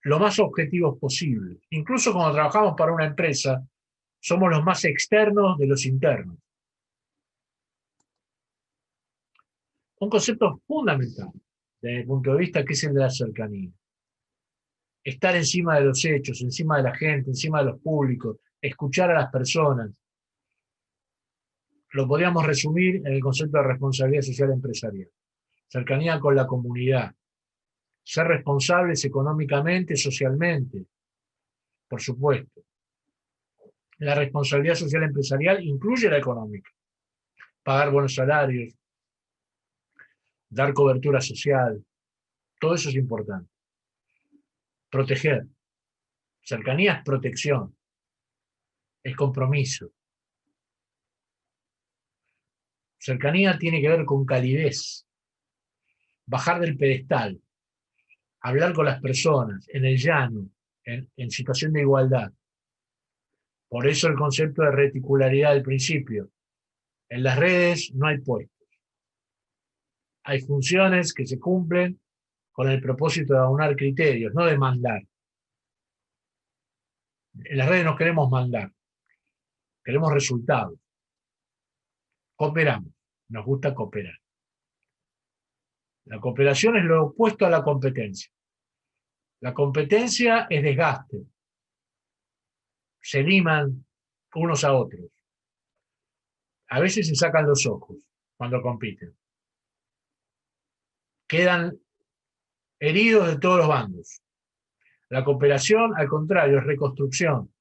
lo más objetivos posible. Incluso cuando trabajamos para una empresa, somos los más externos de los internos. Un concepto fundamental desde mi punto de vista, que es el de la cercanía. Estar encima de los hechos, encima de la gente, encima de los públicos, escuchar a las personas. Lo podríamos resumir en el concepto de responsabilidad social empresarial. Cercanía con la comunidad. Ser responsables económicamente, socialmente, por supuesto. La responsabilidad social empresarial incluye la económica. Pagar buenos salarios, dar cobertura social, todo eso es importante. Proteger. Cercanía es protección, es compromiso. Cercanía tiene que ver con calidez, bajar del pedestal, hablar con las personas en el llano, en situación de igualdad. Por eso el concepto de reticularidad del principio. En las redes no hay puestos. Hay funciones que se cumplen con el propósito de aunar criterios, no de mandar. En las redes no queremos mandar, queremos resultados. Cooperamos, nos gusta cooperar. La cooperación es lo opuesto a la competencia. La competencia es desgaste. Se liman unos a otros. A veces se sacan los ojos cuando compiten. Quedan heridos de todos los bandos. La cooperación, al contrario, es reconstrucción,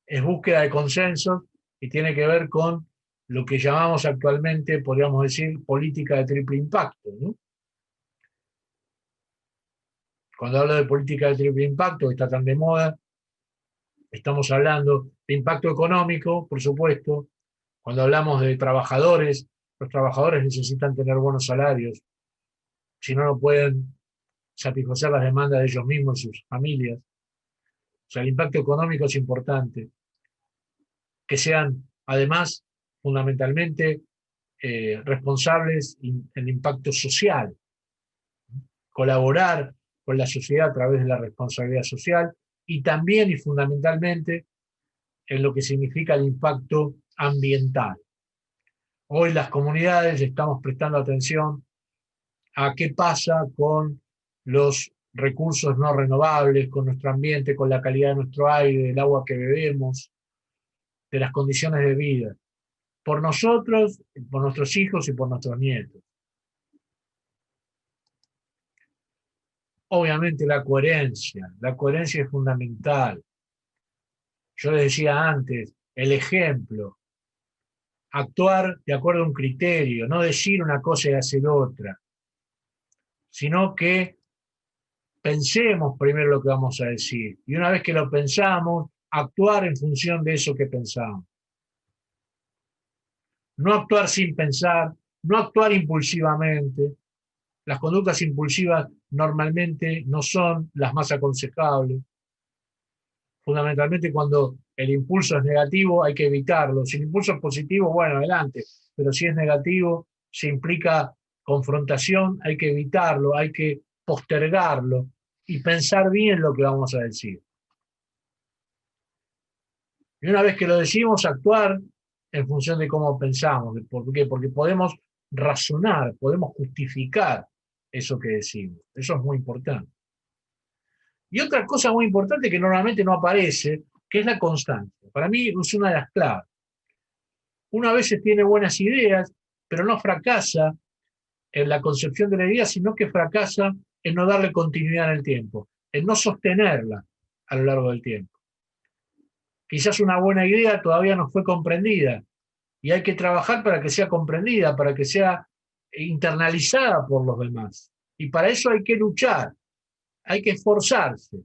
es búsqueda de consensos y tiene que ver con lo que llamamos actualmente, podríamos decir, política de triple impacto, ¿no? Cuando hablo de política de triple impacto, que está tan de moda, estamos hablando de impacto económico, por supuesto. Cuando hablamos de trabajadores, los trabajadores necesitan tener buenos salarios, si no, no pueden satisfacer las demandas de ellos mismos y sus familias. O sea, el impacto económico es importante. Que sean, además, fundamentalmente responsables en el impacto social. Colaborar con la sociedad a través de la responsabilidad social y también y fundamentalmente en lo que significa el impacto ambiental. Hoy las comunidades estamos prestando atención a qué pasa con los recursos no renovables, con nuestro ambiente, con la calidad de nuestro aire, del agua que bebemos, de las condiciones de vida, por nosotros, por nuestros hijos y por nuestros nietos. Obviamente la coherencia es fundamental. Yo les decía antes, el ejemplo, actuar de acuerdo a un criterio, no decir una cosa y hacer otra, sino que pensemos primero lo que vamos a decir y una vez que lo pensamos, actuar en función de eso que pensamos. No actuar sin pensar, no actuar impulsivamente. Las conductas impulsivas normalmente no son las más aconsejables. Fundamentalmente cuando el impulso es negativo hay que evitarlo. Si el impulso es positivo, bueno, adelante. Pero si es negativo, se implica confrontación, hay que evitarlo, hay que postergarlo y pensar bien lo que vamos a decir. Y una vez que lo decimos, actuar en función de cómo pensamos. ¿Por qué? Porque podemos razonar, podemos justificar eso que decimos. Eso es muy importante. Y otra cosa muy importante que normalmente no aparece, que es la constancia. Para mí es una de las claves. Uno a veces tiene buenas ideas, pero no fracasa en la concepción de la idea, sino que fracasa en no darle continuidad en el tiempo, en no sostenerla a lo largo del tiempo. Quizás una buena idea todavía no fue comprendida y hay que trabajar para que sea comprendida, para que sea internalizada por los demás. Y para eso hay que luchar, hay que esforzarse.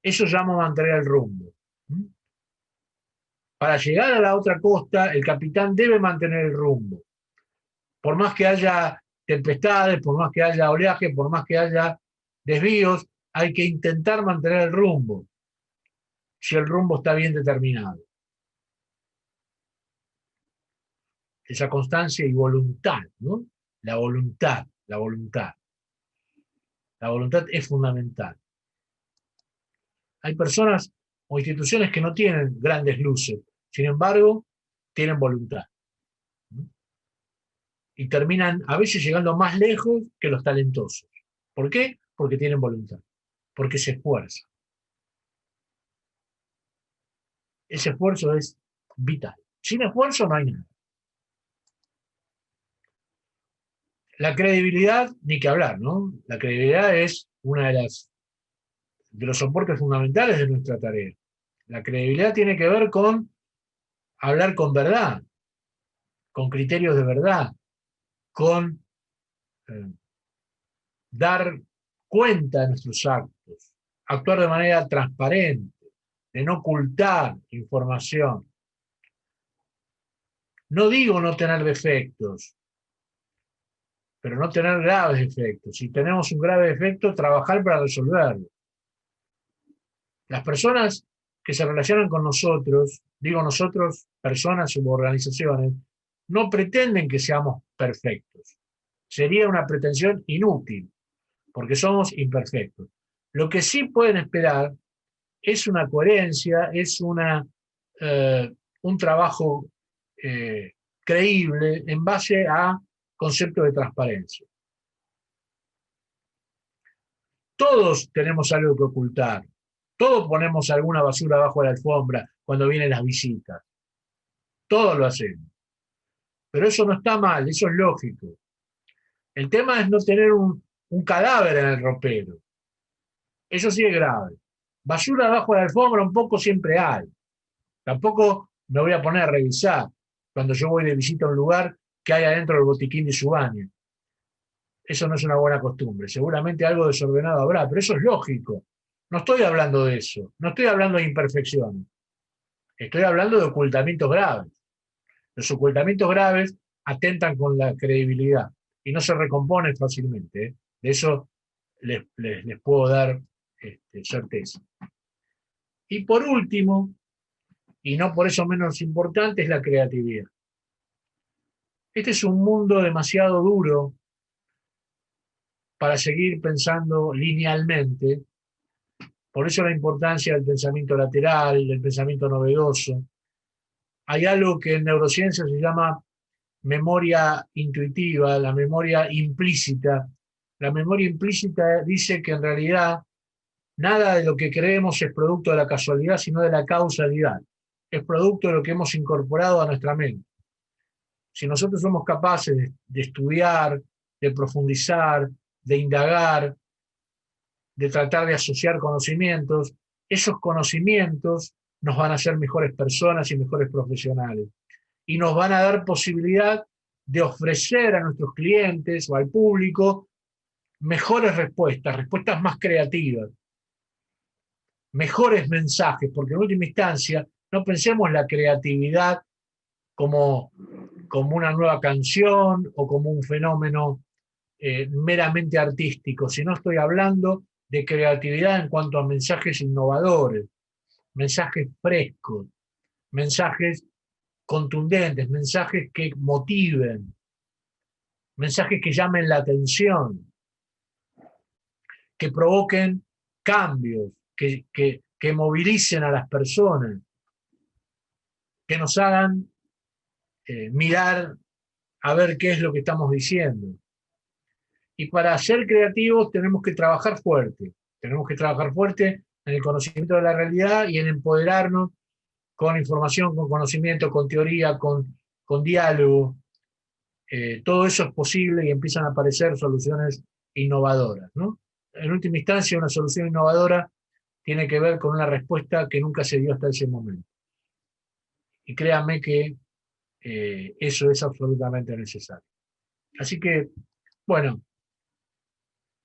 Eso llama mantener el rumbo. Para llegar a la otra costa, el capitán debe mantener el rumbo. Por más que haya tempestades, por más que haya oleaje, por más que haya desvíos, hay que intentar mantener el rumbo, si el rumbo está bien determinado. Esa constancia y voluntad, ¿no? La voluntad, la voluntad. La voluntad es fundamental. Hay personas o instituciones que no tienen grandes luces, sin embargo, tienen voluntad. Y terminan a veces llegando más lejos que los talentosos. ¿Por qué? Porque tienen voluntad, porque se esfuerzan. Ese esfuerzo es vital. Sin esfuerzo no hay nada. La credibilidad, ni que hablar, ¿no? La credibilidad es una de los soportes fundamentales de nuestra tarea. La credibilidad tiene que ver con hablar con verdad, con criterios de verdad, con eh, dar cuenta de nuestros actos, actuar de manera transparente, de no ocultar información. No digo no tener defectos, pero no tener graves defectos. Si tenemos un grave defecto, trabajar para resolverlo. Las personas que se relacionan con nosotros, digo nosotros, personas u organizaciones, no pretenden que seamos perfectos. Sería una pretensión inútil, porque somos imperfectos. Lo que sí pueden esperar es una coherencia, es un trabajo creíble en base a conceptos de transparencia. Todos tenemos algo que ocultar. Todos ponemos alguna basura bajo la alfombra cuando vienen las visitas. Todos lo hacemos. Pero eso no está mal, eso es lógico. El tema es no tener un cadáver en el ropero. Eso sí es grave. Basura bajo la alfombra un poco siempre hay. Tampoco me voy a poner a revisar cuando yo voy de visita a un lugar que hay adentro del botiquín de su baño. Eso no es una buena costumbre. Seguramente algo desordenado habrá, pero eso es lógico. No estoy hablando de eso. No estoy hablando de imperfecciones. Estoy hablando de ocultamientos graves. Los ocultamientos graves atentan con la credibilidad y no se recomponen fácilmente, ¿eh? De eso les puedo dar certeza. Y por último, y no por eso menos importante, es la creatividad. Este es un mundo demasiado duro para seguir pensando linealmente. Por eso la importancia del pensamiento lateral, del pensamiento novedoso. Hay algo que en neurociencia se llama memoria intuitiva, la memoria implícita. La memoria implícita dice que en realidad nada de lo que creemos es producto de la casualidad, sino de la causalidad. Es producto de lo que hemos incorporado a nuestra mente. Si nosotros somos capaces de estudiar, de profundizar, de indagar, de tratar de asociar conocimientos, esos conocimientos nos van a hacer mejores personas y mejores profesionales. Y nos van a dar posibilidad de ofrecer a nuestros clientes o al público mejores respuestas, respuestas más creativas, mejores mensajes, porque en última instancia no pensemos la creatividad como una nueva canción o como un fenómeno meramente artístico, sino estoy hablando de creatividad en cuanto a mensajes innovadores, mensajes frescos, mensajes contundentes, mensajes que motiven, mensajes que llamen la atención, que provoquen cambios, que movilicen a las personas, que nos hagan mirar a ver qué es lo que estamos diciendo. Y para ser creativos tenemos que trabajar fuerte. Tenemos que trabajar fuerte en el conocimiento de la realidad y en empoderarnos con información, con conocimiento, con teoría, con diálogo. Todo eso es posible y empiezan a aparecer soluciones innovadoras, ¿no? En última instancia, una solución innovadora tiene que ver con una respuesta que nunca se dio hasta ese momento. Y créanme que eso es absolutamente necesario. Así que, bueno,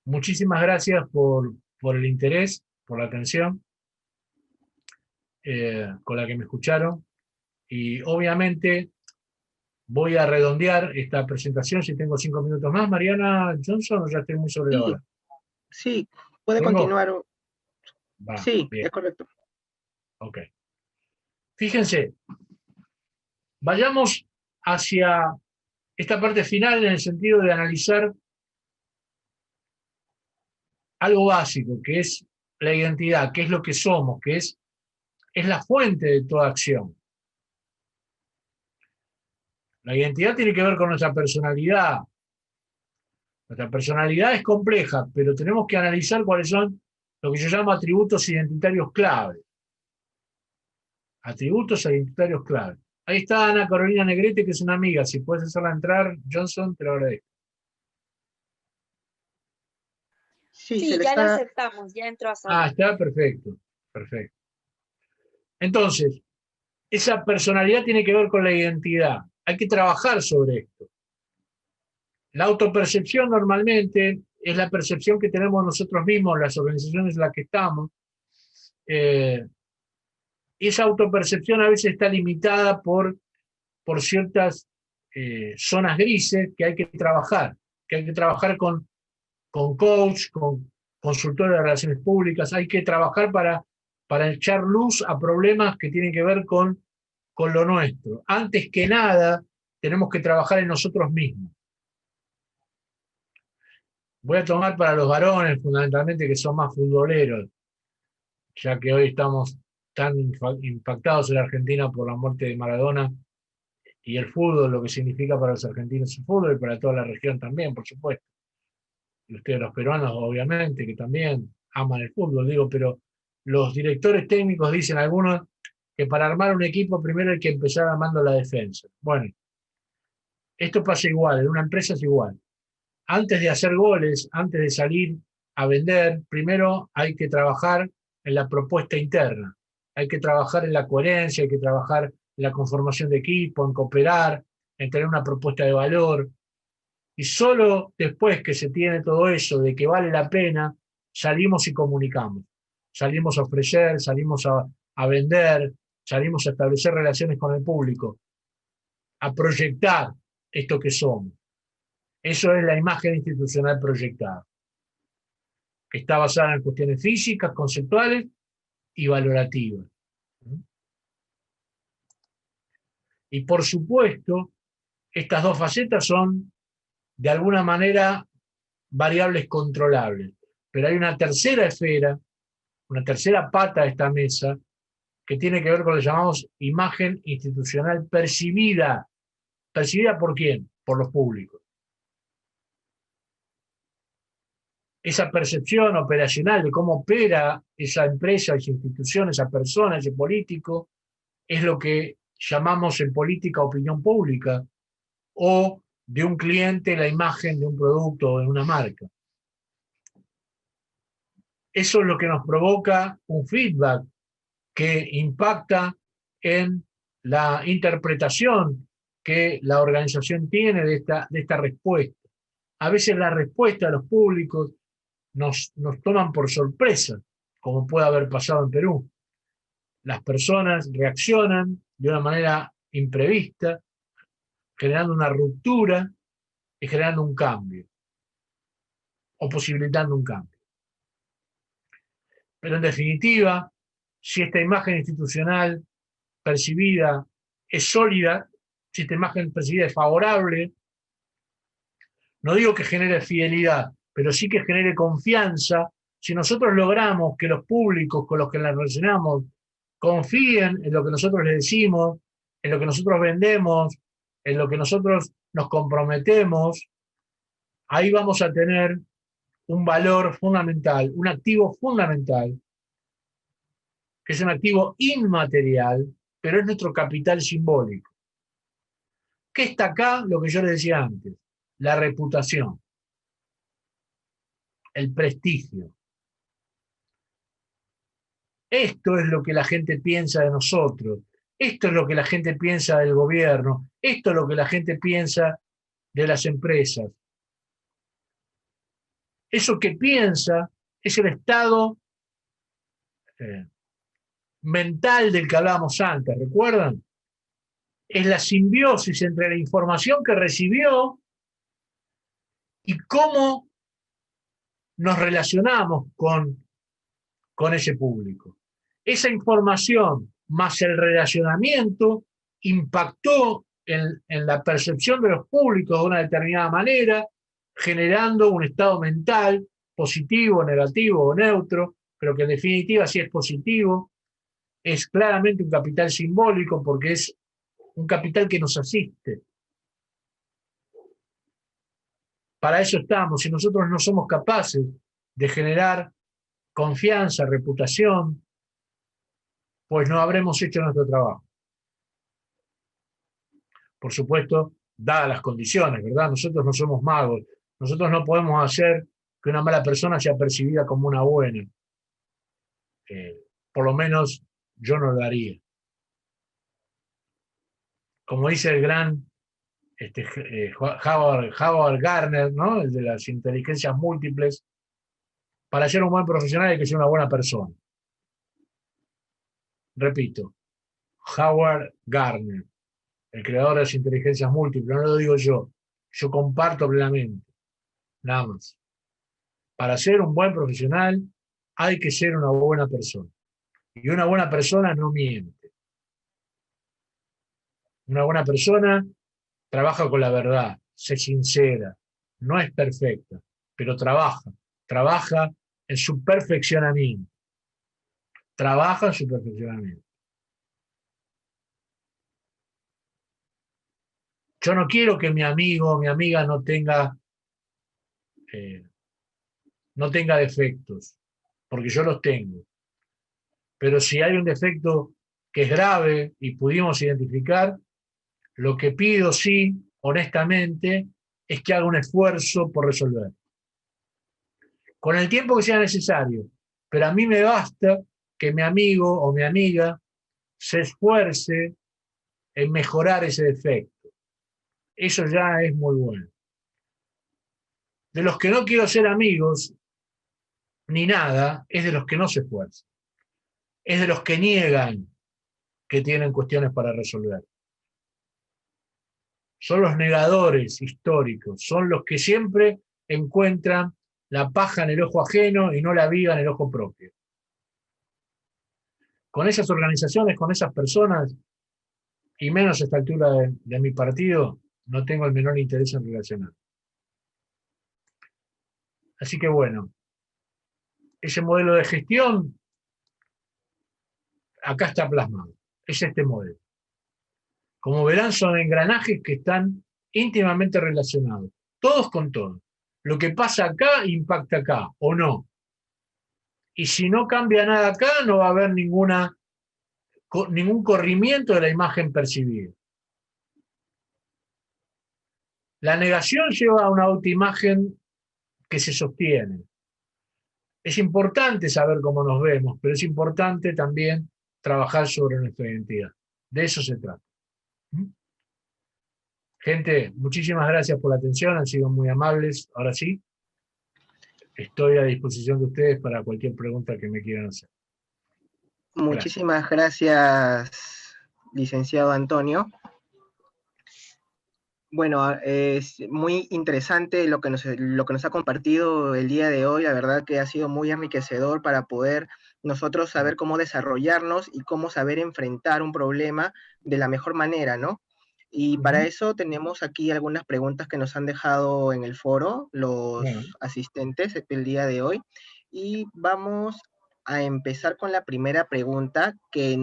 muchísimas gracias por el interés, por la atención con la que me escucharon. Y obviamente voy a redondear esta presentación si tengo 5 minutos más. Mariana Johnson, o ya estoy muy sobre la Sí, hora. sí, puede ¿Tengo? continuar. Va, Sí, bien, es correcto. ok. Fíjense, vayamos hacia esta parte final en el sentido de analizar algo básico, que es la identidad, que es lo que somos, que es la fuente de toda acción. La identidad tiene que ver con nuestra personalidad. Nuestra personalidad es compleja, pero tenemos que analizar cuáles son lo que yo llamo atributos identitarios clave. Atributos identitarios clave. Ahí está Ana Carolina Negrete, que es una amiga. Si puedes hacerla entrar, Johnson, te lo agradezco. Sí, se Sí, le ya la está. aceptamos, ya entró a Ah, sala. está perfecto. Perfecto. Entonces, esa personalidad tiene que ver con la identidad. Hay que trabajar sobre esto. La autopercepción normalmente es la percepción que tenemos nosotros mismos, las organizaciones en las que estamos. Esa autopercepción a veces está limitada por ciertas zonas grises que hay que trabajar con coach, con consultores de relaciones públicas, hay que trabajar para echar luz a problemas que tienen que ver con lo nuestro. Antes que nada, tenemos que trabajar en nosotros mismos. Voy a tomar para los varones, fundamentalmente, que son más futboleros, ya que hoy estamos tan impactados en la Argentina por la muerte de Maradona y el fútbol, lo que significa para los argentinos el fútbol y para toda la región también, por supuesto. Y ustedes los peruanos, obviamente, que también aman el fútbol, digo, pero los directores técnicos dicen algunos que para armar un equipo primero hay que empezar armando la defensa. Bueno, esto pasa igual, en una empresa es igual. Antes de hacer goles, antes de salir a vender, primero hay que trabajar en la propuesta interna. Hay que trabajar en la coherencia, hay que trabajar en la conformación de equipo, en cooperar, en tener una propuesta de valor. Y solo después que se tiene todo eso, de que vale la pena, salimos y comunicamos. Salimos a ofrecer, salimos a vender, salimos a establecer relaciones con el público, a proyectar esto que somos. Eso es la imagen institucional proyectada, que está basada en cuestiones físicas, conceptuales y valorativas. Y por supuesto, estas dos facetas son de alguna manera variables controlables. Pero hay una tercera esfera, una tercera pata de esta mesa, que tiene que ver con lo que llamamos imagen institucional percibida. ¿Percibida por quién? Por los públicos. Esa percepción operacional de cómo opera esa empresa, esa institución, esa persona, ese político, es lo que llamamos en política opinión pública, o de un cliente la imagen de un producto o de una marca. Eso es lo que nos provoca un feedback que impacta en la interpretación que la organización tiene de esta respuesta. A veces la respuesta de los públicos nos toman por sorpresa, como puede haber pasado en Perú. Las personas reaccionan de una manera imprevista, generando una ruptura y generando un cambio, o posibilitando un cambio. Pero en definitiva, si esta imagen institucional percibida es sólida, si esta imagen percibida es favorable, no digo que genere fidelidad, pero sí que genere confianza. Si nosotros logramos que los públicos con los que nos relacionamos confíen en lo que nosotros les decimos, en lo que nosotros vendemos, en lo que nosotros nos comprometemos, ahí vamos a tener un valor fundamental, un activo fundamental, que es un activo inmaterial, pero es nuestro capital simbólico. ¿Qué está acá? Lo que yo les decía antes, la reputación, el prestigio. Esto es lo que la gente piensa de nosotros, esto es lo que la gente piensa del gobierno, esto es lo que la gente piensa de las empresas. Eso que piensa es el estado eh, mental del que hablábamos antes, ¿recuerdan? Es la simbiosis entre la información que recibió y cómo nos relacionamos con ese público. Esa información más el relacionamiento impactó en la percepción de los públicos de una determinada manera, generando un estado mental positivo, negativo o neutro, pero que en definitiva si es positivo, es claramente un capital simbólico porque es un capital que nos asiste. Para eso estamos. Si nosotros no somos capaces de generar confianza, reputación, pues no habremos hecho nuestro trabajo. Por supuesto, dadas las condiciones, ¿verdad? Nosotros no somos magos. Nosotros no podemos hacer que una mala persona sea percibida como una buena. Por lo menos yo no lo haría. Como dice el gran Howard Gardner, ¿no? El de las inteligencias múltiples, para ser un buen profesional hay que ser una buena persona. Repito, Howard Gardner, el creador de las inteligencias múltiples, no lo digo yo comparto plenamente, nada más. Para ser un buen profesional hay que ser una buena persona. Y una buena persona no miente. Una buena persona trabaja con la verdad, se sincera, no es perfecta, pero trabaja en su perfeccionamiento. Trabaja en su perfeccionamiento. Yo no quiero que mi amigo o mi amiga no tenga defectos, porque yo los tengo. Pero si hay un defecto que es grave y pudimos identificar, lo que pido, sí, honestamente, es que haga un esfuerzo por resolver. Con el tiempo que sea necesario. Pero a mí me basta que mi amigo o mi amiga se esfuerce en mejorar ese defecto. Eso ya es muy bueno. De los que no quiero ser amigos, ni nada, es de los que no se esfuerzan. Es de los que niegan que tienen cuestiones para resolver. Son los negadores históricos, son los que siempre encuentran la paja en el ojo ajeno y no la viga en el ojo propio. Con esas organizaciones, con esas personas, y menos a esta altura de mi partido, no tengo el menor interés en relacionar. Así que bueno, ese modelo de gestión acá está plasmado. Es este modelo. Como verán, son engranajes que están íntimamente relacionados, todos con todos. Lo que pasa acá impacta acá, o no. Y si no cambia nada acá, no va a haber ningún corrimiento de la imagen percibida. La negación lleva a una autoimagen que se sostiene. Es importante saber cómo nos vemos, pero es importante también trabajar sobre nuestra identidad. De eso se trata. Gente, muchísimas gracias por la atención, han sido muy amables. Ahora sí, estoy a disposición de ustedes para cualquier pregunta que me quieran hacer. Gracias. Muchísimas gracias, licenciado Antonio. Bueno, es muy interesante lo que nos ha compartido el día de hoy. La verdad que ha sido muy enriquecedor para poder nosotros saber cómo desarrollarnos y cómo saber enfrentar un problema de la mejor manera, ¿no? Y para eso tenemos aquí algunas preguntas que nos han dejado en el foro los asistentes el día de hoy. Y vamos a empezar con la primera pregunta que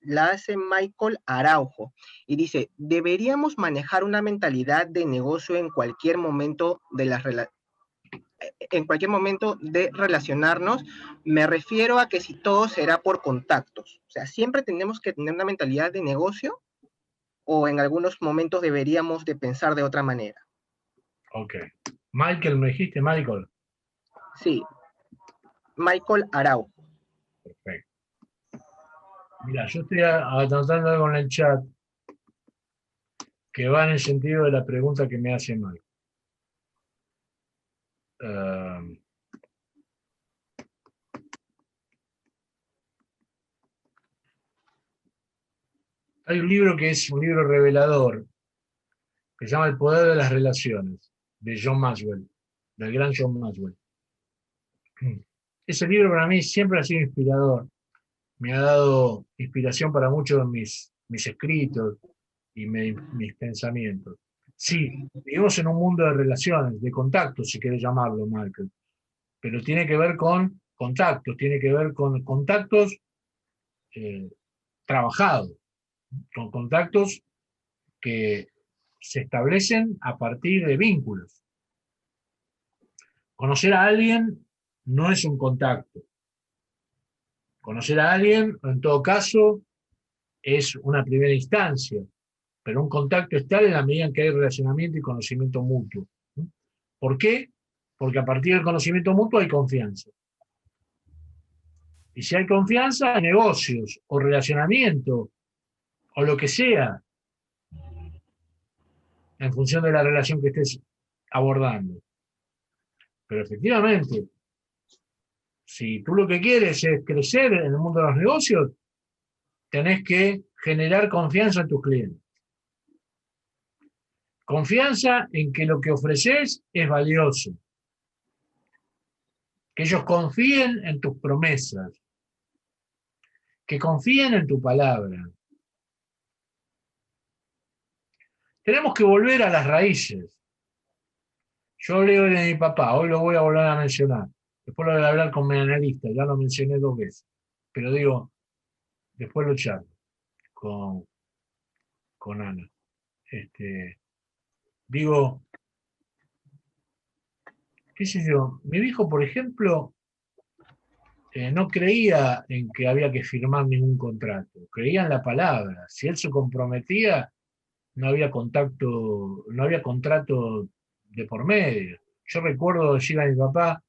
la hace Michael Araujo y dice, ¿deberíamos manejar una mentalidad de negocio en cualquier momento de relacionarnos? Me refiero a que si todo será por contactos, o sea, siempre tenemos que tener una mentalidad de negocio o en algunos momentos deberíamos de pensar de otra manera. Ok. Michael, ¿me dijiste Michael? Sí, Michael Araujo. Perfecto. Mira, yo estoy anotando algo en el chat que va en el sentido de la pregunta que me hace Michael. Hay un libro que es un libro revelador, que se llama El poder de las relaciones, de John Maxwell, del gran John Maxwell. Ese libro para mí siempre ha sido inspirador. Me ha dado inspiración para muchos de mis escritos y mis pensamientos. Sí, vivimos en un mundo de relaciones, de contactos, si querés llamarlo, Michael, pero tiene que ver con contactos, tiene que ver con contactos trabajados, con contactos que se establecen a partir de vínculos. Conocer a alguien no es un contacto. Conocer a alguien, en todo caso, es una primera instancia, pero un contacto es tal en la medida en que hay relacionamiento y conocimiento mutuo. ¿Por qué? Porque a partir del conocimiento mutuo hay confianza. Y si hay confianza, hay negocios o relacionamiento o lo que sea, en función de la relación que estés abordando. Pero efectivamente, si tú lo que quieres es crecer en el mundo de los negocios, tenés que generar confianza en tus clientes. Confianza en que lo que ofreces es valioso. Que ellos confíen en tus promesas. Que confíen en tu palabra. Tenemos que volver a las raíces. Yo hablé hoy de mi papá, hoy lo voy a volver a mencionar. Después lo voy a hablar con mi analista, ya lo mencioné 2 veces. Pero digo, después lo charlo con Ana. Digo, qué sé yo, mi viejo, por ejemplo, no creía en que había que firmar ningún contrato, creía en la palabra. Si él se comprometía, no había contacto, no había contrato de por medio. Yo recuerdo decir a mi papá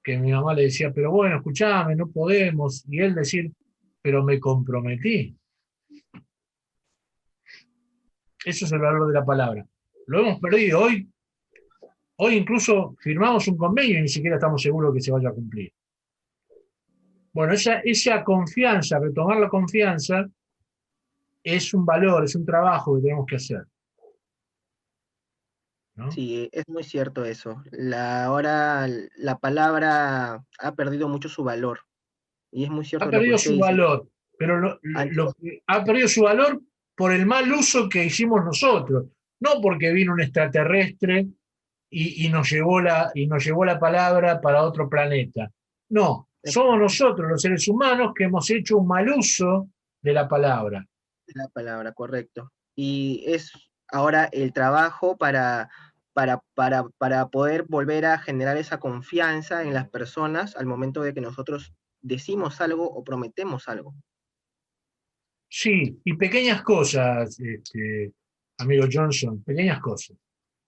que mi mamá le decía, pero bueno, escuchame, no podemos, y él decir, pero me comprometí. Eso es el valor de la palabra. Lo hemos perdido. Hoy incluso firmamos un convenio y ni siquiera estamos seguros que se vaya a cumplir. Bueno, esa confianza, retomar la confianza, es un valor, es un trabajo que tenemos que hacer, ¿no? Sí, es muy cierto eso. Ahora la palabra ha perdido mucho su valor. Y es muy Ha cierto lo que perdido usted su dice. valor, pero ha perdido su valor por el mal uso que hicimos nosotros, no porque vino un extraterrestre y nos llevó la palabra para otro planeta. No, somos nosotros los seres humanos que hemos hecho un mal uso de la palabra. La palabra, correcto. Y es ahora el trabajo para poder volver a generar esa confianza en las personas al momento de que nosotros decimos algo o prometemos algo. Sí, y pequeñas cosas, amigo Johnson, pequeñas cosas.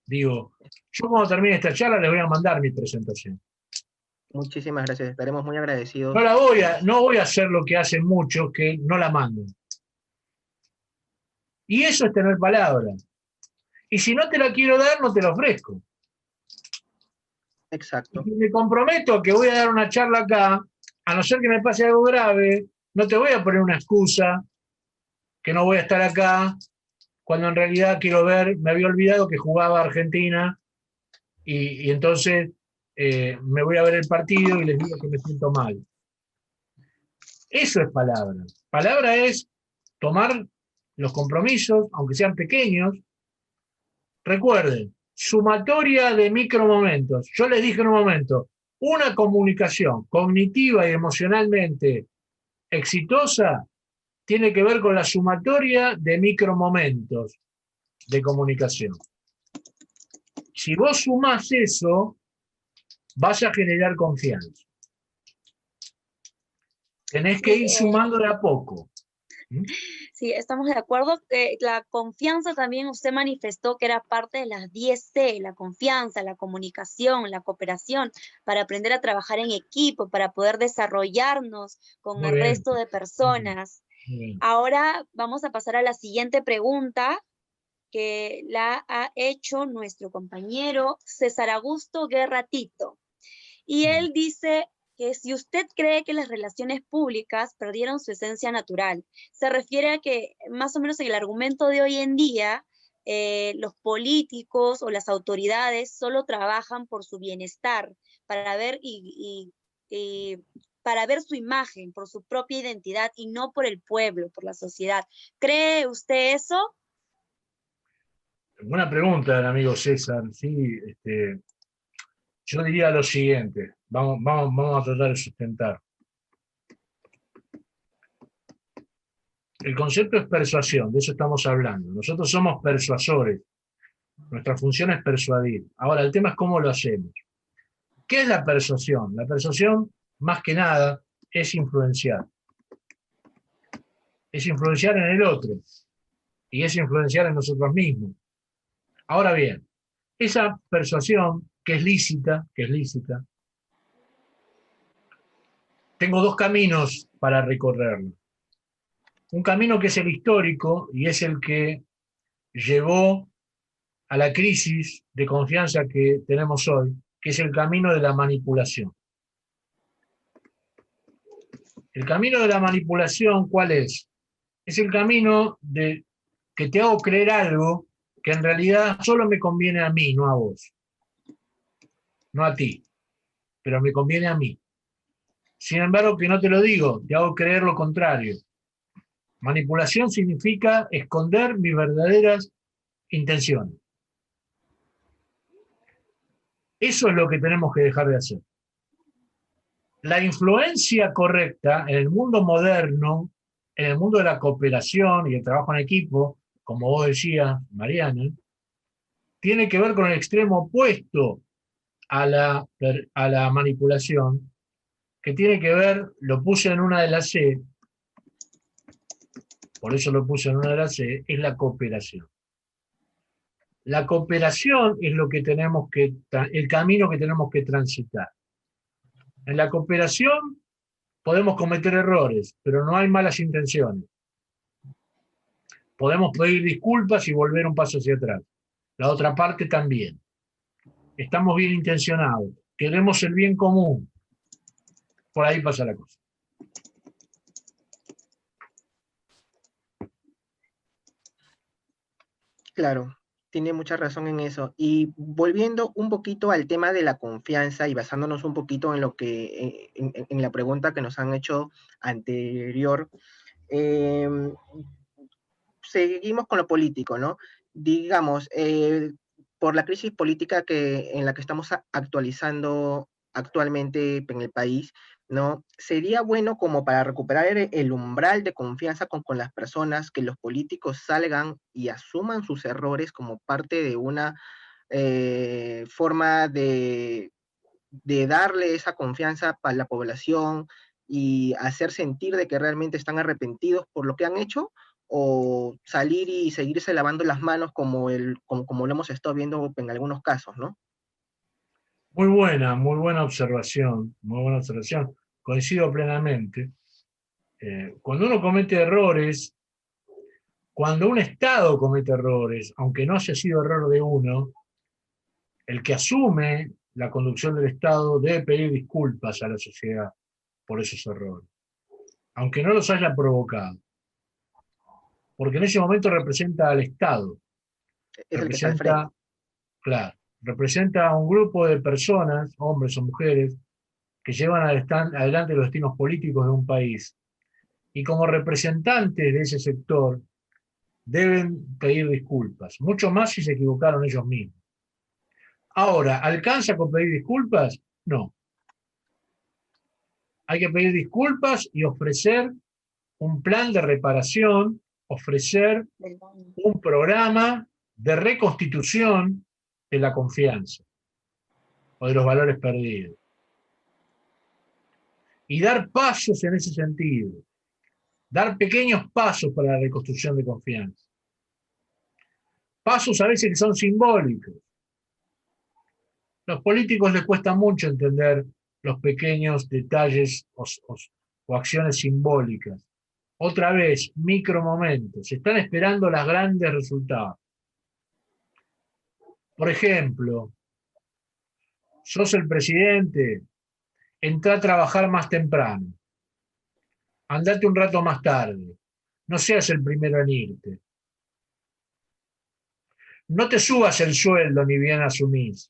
Digo, yo cuando termine esta charla les voy a mandar mi presentación. Muchísimas gracias, estaremos muy No agradecidos. la no voy a hacer lo que hacen muchos, que no la mandan. Y eso es tener palabra. Y si no te la quiero dar, no te la ofrezco. Y Exacto. si me comprometo a que voy a dar una charla acá, a no ser que me pase algo grave, no te voy a poner una excusa que no voy a estar acá, cuando en realidad quiero ver, me había olvidado que jugaba Argentina y entonces me voy a ver el partido y les digo que me siento mal. Eso es palabra. Palabra es tomar los compromisos, aunque sean pequeños. Recuerden, sumatoria de micromomentos. Yo les dije en un momento, Una comunicación cognitiva y emocionalmente exitosa tiene que ver con la sumatoria de micromomentos de comunicación. Si vos sumás eso, vas a generar confianza. Tenés que ir sumando de a poco. Sí, estamos de acuerdo. La confianza también usted manifestó que era parte de las 10C, la confianza, la comunicación, la cooperación, para aprender a trabajar en equipo, para poder desarrollarnos con el resto de personas. Ahora vamos a pasar a la siguiente pregunta que la ha hecho nuestro compañero César Augusto Guerra Tito. Y él dice que si usted cree que las relaciones públicas perdieron su esencia natural, se refiere a que más o menos en el argumento de hoy en día, los políticos o las autoridades solo trabajan por su bienestar, para ver para ver su imagen, por su propia identidad y no por el pueblo, por la sociedad. ¿Cree usted eso? Buena pregunta del amigo César. Sí, yo diría lo siguiente, vamos a tratar de sustentar. El concepto es persuasión, de eso estamos hablando. Nosotros somos persuasores, nuestra función es persuadir. Ahora, el tema es cómo lo hacemos. ¿Qué es la persuasión? La persuasión, más que nada, es influenciar. Es influenciar en el otro y es influenciar en nosotros mismos. Ahora bien, esa persuasión que es lícita, tengo dos caminos para recorrerlo. Un camino que es el histórico y es el que llevó a la crisis de confianza que tenemos hoy, que es el camino de la manipulación. El camino de la manipulación, ¿cuál es? Es el camino de que te hago creer algo que en realidad solo me conviene a mí, no a vos. No a ti, pero me conviene a mí. Sin embargo, que no te lo digo, te hago creer lo contrario. Manipulación significa esconder mis verdaderas intenciones. Eso es lo que tenemos que dejar de hacer. La influencia correcta en el mundo moderno, en el mundo de la cooperación y el trabajo en equipo, como vos decías, Mariana, tiene que ver con el extremo opuesto a la manipulación, que tiene que ver, lo puse en una de las C, por eso lo puse en una de las C, es la cooperación. La cooperación es lo que tenemos que, el camino que tenemos que transitar. En la cooperación podemos cometer errores, pero no hay malas intenciones. Podemos pedir disculpas y volver un paso hacia atrás. La otra parte también. Estamos bien intencionados, queremos el bien común. Por ahí pasa la cosa. Claro, tiene mucha razón en eso. Y volviendo un poquito al tema de la confianza y basándonos un poquito en lo que, en la pregunta que nos han hecho anterior, eh, seguimos con lo político, ¿no? Digamos, por la crisis política en la que estamos actualizando actualmente en el país, ¿no? Sería bueno como para recuperar el umbral de confianza con las personas, que los políticos salgan y asuman sus errores como parte de una forma de darle esa confianza para la población y hacer sentir de que realmente están arrepentidos por lo que han hecho, o salir y seguirse lavando las manos como lo hemos estado viendo en algunos casos, ¿no? Muy buena observación, muy buena observación. Coincido plenamente. Cuando uno comete errores, cuando un Estado comete errores, aunque no haya sido error de uno, el que asume la conducción del Estado debe pedir disculpas a la sociedad por esos errores, aunque no los haya provocado. Porque en ese momento representa al Estado, Es el que está al frente. claro, representa a un grupo de personas, hombres o mujeres, que llevan adelante los destinos políticos de un país. Y como representantes de ese sector, deben pedir disculpas, mucho más si se equivocaron ellos mismos. Ahora, ¿alcanza con pedir disculpas? No. Hay que pedir disculpas y ofrecer un plan de reparación, ofrecer un programa de reconstitución de la confianza o de los valores perdidos. Y dar pasos en ese sentido, dar pequeños pasos para la reconstrucción de confianza. Pasos a veces que son simbólicos. Los políticos les cuesta mucho entender los pequeños detalles o acciones simbólicas. Otra vez, micromomentos. Están esperando los grandes resultados. Por ejemplo, sos el presidente, entrá a trabajar más temprano. Andate un rato más tarde. No seas el primero en irte. No te subas el sueldo ni bien asumís.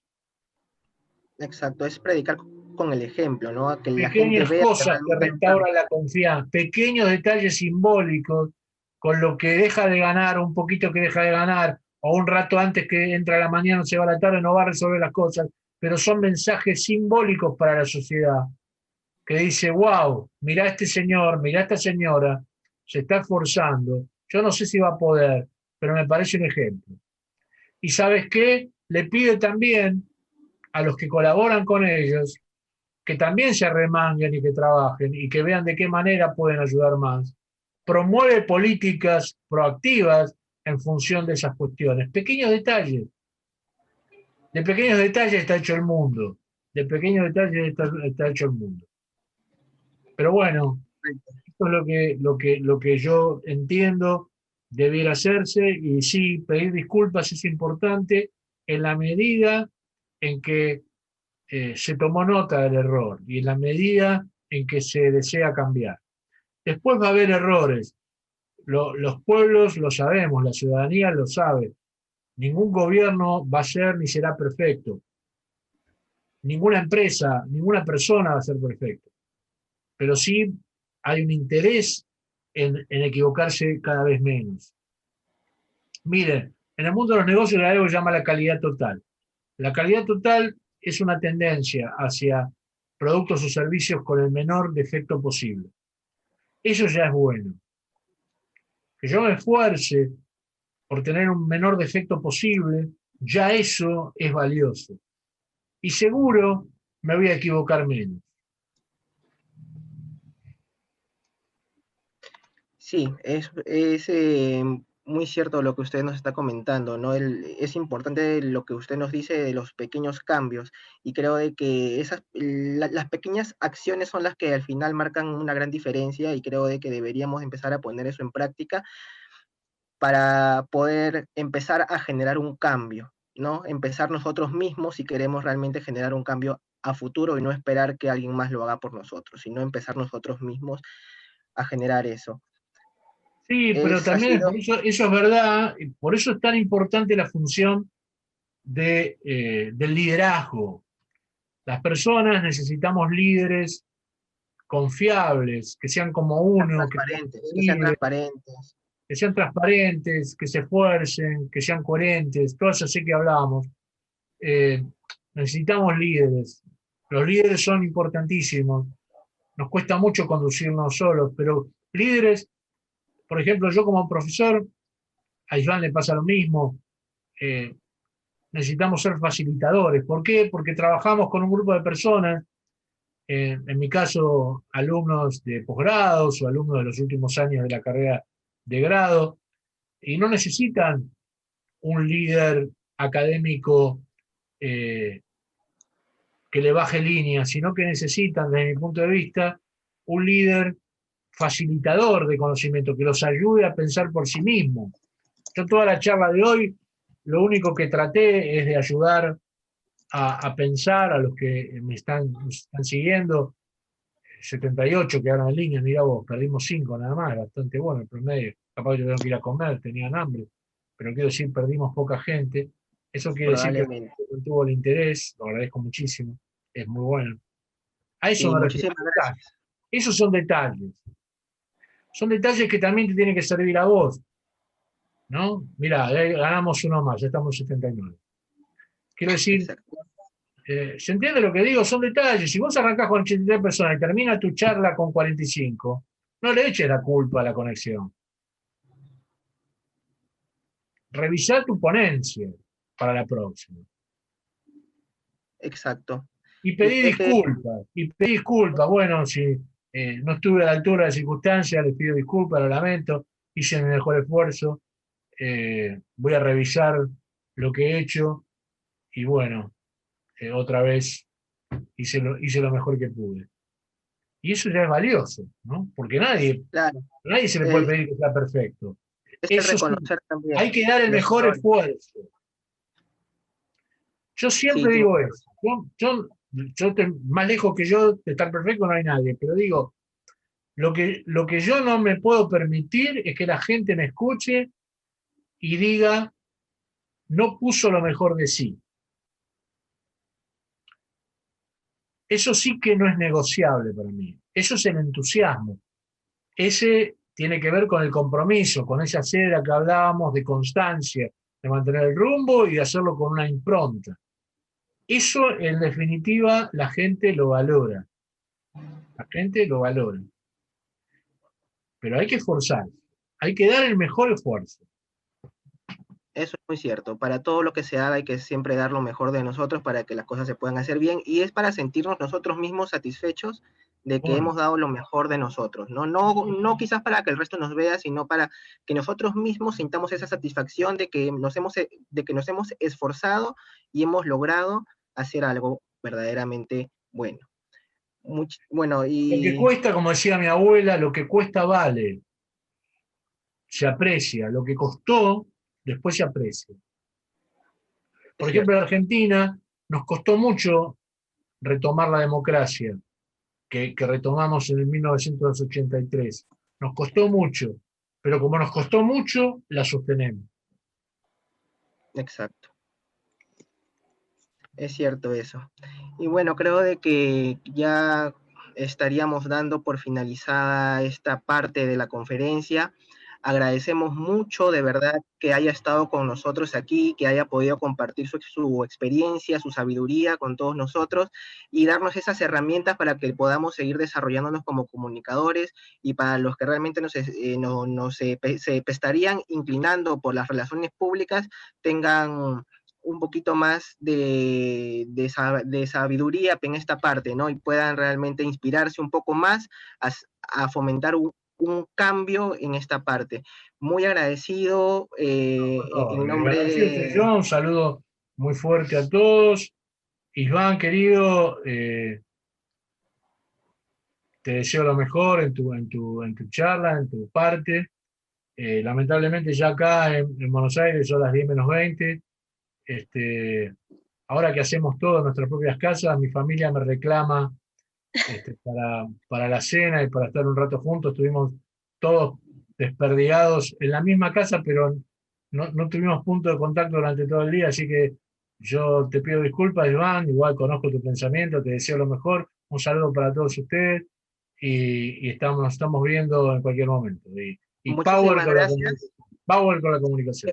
Exacto, es predicar con el ejemplo, ¿no? A que la gente Pequeñas vea que cosas que realmente hay un cambio. restauran la confianza, pequeños detalles simbólicos con lo que deja de ganar, un poquito que deja de ganar, o un rato antes que entra la mañana o se va a la tarde, no va a resolver las cosas, pero son mensajes simbólicos para la sociedad, que dice, wow, mirá a este señor, mirá a esta señora, se está esforzando, yo no sé si va a poder, pero me parece un ejemplo. Y ¿sabes qué? Le pide también a los que colaboran con ellos que también se arremanguen y que trabajen y que vean de qué manera pueden ayudar más. Promueve políticas proactivas en función de esas cuestiones. Pequeños detalles. De pequeños detalles está hecho el mundo. De pequeños detalles está hecho el mundo. Pero bueno, esto es lo que yo entiendo debiera hacerse, y sí, pedir disculpas es importante en la medida en que se tomó nota del error y en la medida en que se desea cambiar. Después va a haber errores. Los pueblos lo sabemos, la ciudadanía lo sabe. Ningún gobierno va a ser ni será perfecto. Ninguna empresa, ninguna persona va a ser perfecta. Pero sí hay un interés en equivocarse cada vez menos. Miren, en el mundo de los negocios hay algo que se llama la calidad total. La calidad total es una tendencia hacia productos o servicios con el menor defecto posible. Eso ya es bueno. Que yo me esfuerce por tener un menor defecto posible, ya eso es valioso. Y seguro me voy a equivocar menos. Sí, es muy cierto lo que usted nos está comentando, ¿no? Es importante lo que usted nos dice de los pequeños cambios, y creo de que las pequeñas acciones son las que al final marcan una gran diferencia, y creo de que deberíamos empezar a poner eso en práctica para poder empezar a generar un cambio, ¿no? Empezar nosotros mismos si queremos realmente generar un cambio a futuro y no esperar que alguien más lo haga por nosotros, sino empezar nosotros mismos a generar eso. Sí, pero Ha también sido, por eso es verdad, y por eso es tan importante la función del liderazgo. Las personas necesitamos líderes confiables, que sean como uno, que sean transparentes, que se esfuercen, que sean coherentes, todo eso sí que hablábamos. Eh, Necesitamos líderes. Los líderes son importantísimos. Nos cuesta mucho conducirnos solos, pero líderes, por ejemplo, yo como profesor, a Iván le pasa lo mismo. eh, Necesitamos ser facilitadores. ¿Por qué? Porque trabajamos con un grupo de personas, en mi caso, alumnos de posgrados o alumnos de los últimos años de la carrera de grado, y no necesitan un líder académico eh, que le baje línea, sino que necesitan, desde mi punto de vista, un líder facilitador de conocimiento, que los ayude a pensar por sí mismos. Yo toda la charla de hoy, lo único que traté es de ayudar a pensar a los que me están siguiendo, 78 quedaron en línea, mira vos, perdimos 5 nada más, bastante bueno el promedio. Capaz que yo tengo que ir a comer, tenían hambre, pero quiero decir, perdimos poca gente. Eso quiere decir que probablemente. no tuvo el interés, lo agradezco muchísimo, es muy bueno. A eso Sí, me refiero. muchísimas gracias. Esos son detalles. Son detalles que también te tienen que servir a vos, ¿no? Mirá, ganamos uno más, ya estamos en 79. Quiero decir, Exacto. ¿Se entiende lo que digo? Son detalles. Si vos arrancás con 83 personas y termina tu charla con 45, no le eches la culpa a la conexión. Revisá tu ponencia para la próxima. Exacto. Y pedí disculpas. Bueno, si no estuve a la altura de las circunstancias, les pido disculpas, lo lamento, hice mi mejor esfuerzo, voy a revisar lo que he hecho y bueno, otra vez hice lo mejor que pude. Y eso ya es valioso, ¿no? Porque Claro, nadie se le puede pedir que sea perfecto. es el Eso sí, reconocer también hay que dar el los mejor errores. esfuerzo. Yo Sí, siempre digo eso. Más lejos que yo de estar perfecto no hay nadie, pero digo, lo que yo no me puedo permitir es que la gente me escuche y diga, no puso lo mejor de sí. Eso sí que no es negociable para mí. Eso es el entusiasmo. Ese tiene que ver con el compromiso, con esa cera que hablábamos de constancia, de mantener el rumbo y de hacerlo con una impronta. Eso, en definitiva, la gente lo valora. La gente lo valora. Pero hay que esforzarse. Hay que dar el mejor esfuerzo. Eso es muy cierto. Para todo lo que se haga hay que siempre dar lo mejor de nosotros para que las cosas se puedan hacer bien y es para sentirnos nosotros mismos satisfechos de que Bueno, hemos dado lo mejor de nosotros, ¿no? No quizás para que el resto nos vea, sino para que nosotros mismos sintamos esa satisfacción de que nos hemos esforzado y hemos logrado hacer algo verdaderamente bueno. Bueno, lo que y cuesta, como decía mi abuela, lo que cuesta vale, se aprecia. Lo que costó, después se aprecia. es Por ejemplo, cierto, en Argentina nos costó mucho retomar la democracia, que retomamos en el 1983. Nos costó mucho, pero como nos costó mucho, la sostenemos. exacto. Es cierto eso. Y bueno, creo de que ya estaríamos dando por finalizada esta parte de la conferencia. Agradecemos mucho de verdad que haya estado con nosotros aquí, que haya podido compartir su experiencia, su sabiduría con todos nosotros y darnos esas herramientas para que podamos seguir desarrollándonos como comunicadores y para los que realmente se estarían inclinando por las relaciones públicas, tengan un poquito más de sabiduría en esta parte, ¿no? Y puedan realmente inspirarse un poco más a fomentar un cambio en esta parte. Muy agradecido en El nombre agradecido soy de... yo, un saludo muy fuerte a todos. Iván, querido, te deseo lo mejor en tu charla, en tu parte. Lamentablemente ya acá en Buenos Aires son las 10 menos 20. Ahora que hacemos todo en nuestras propias casas, mi familia me reclama para la cena y para estar un rato juntos. Estuvimos todos desperdigados en la misma casa, pero no tuvimos punto de contacto durante todo el día, así que yo te pido disculpas, Iván, igual conozco tu pensamiento, te deseo lo mejor, un saludo para todos ustedes y estamos viendo en cualquier momento. Y Muchísimas gracias. power con la comunicación.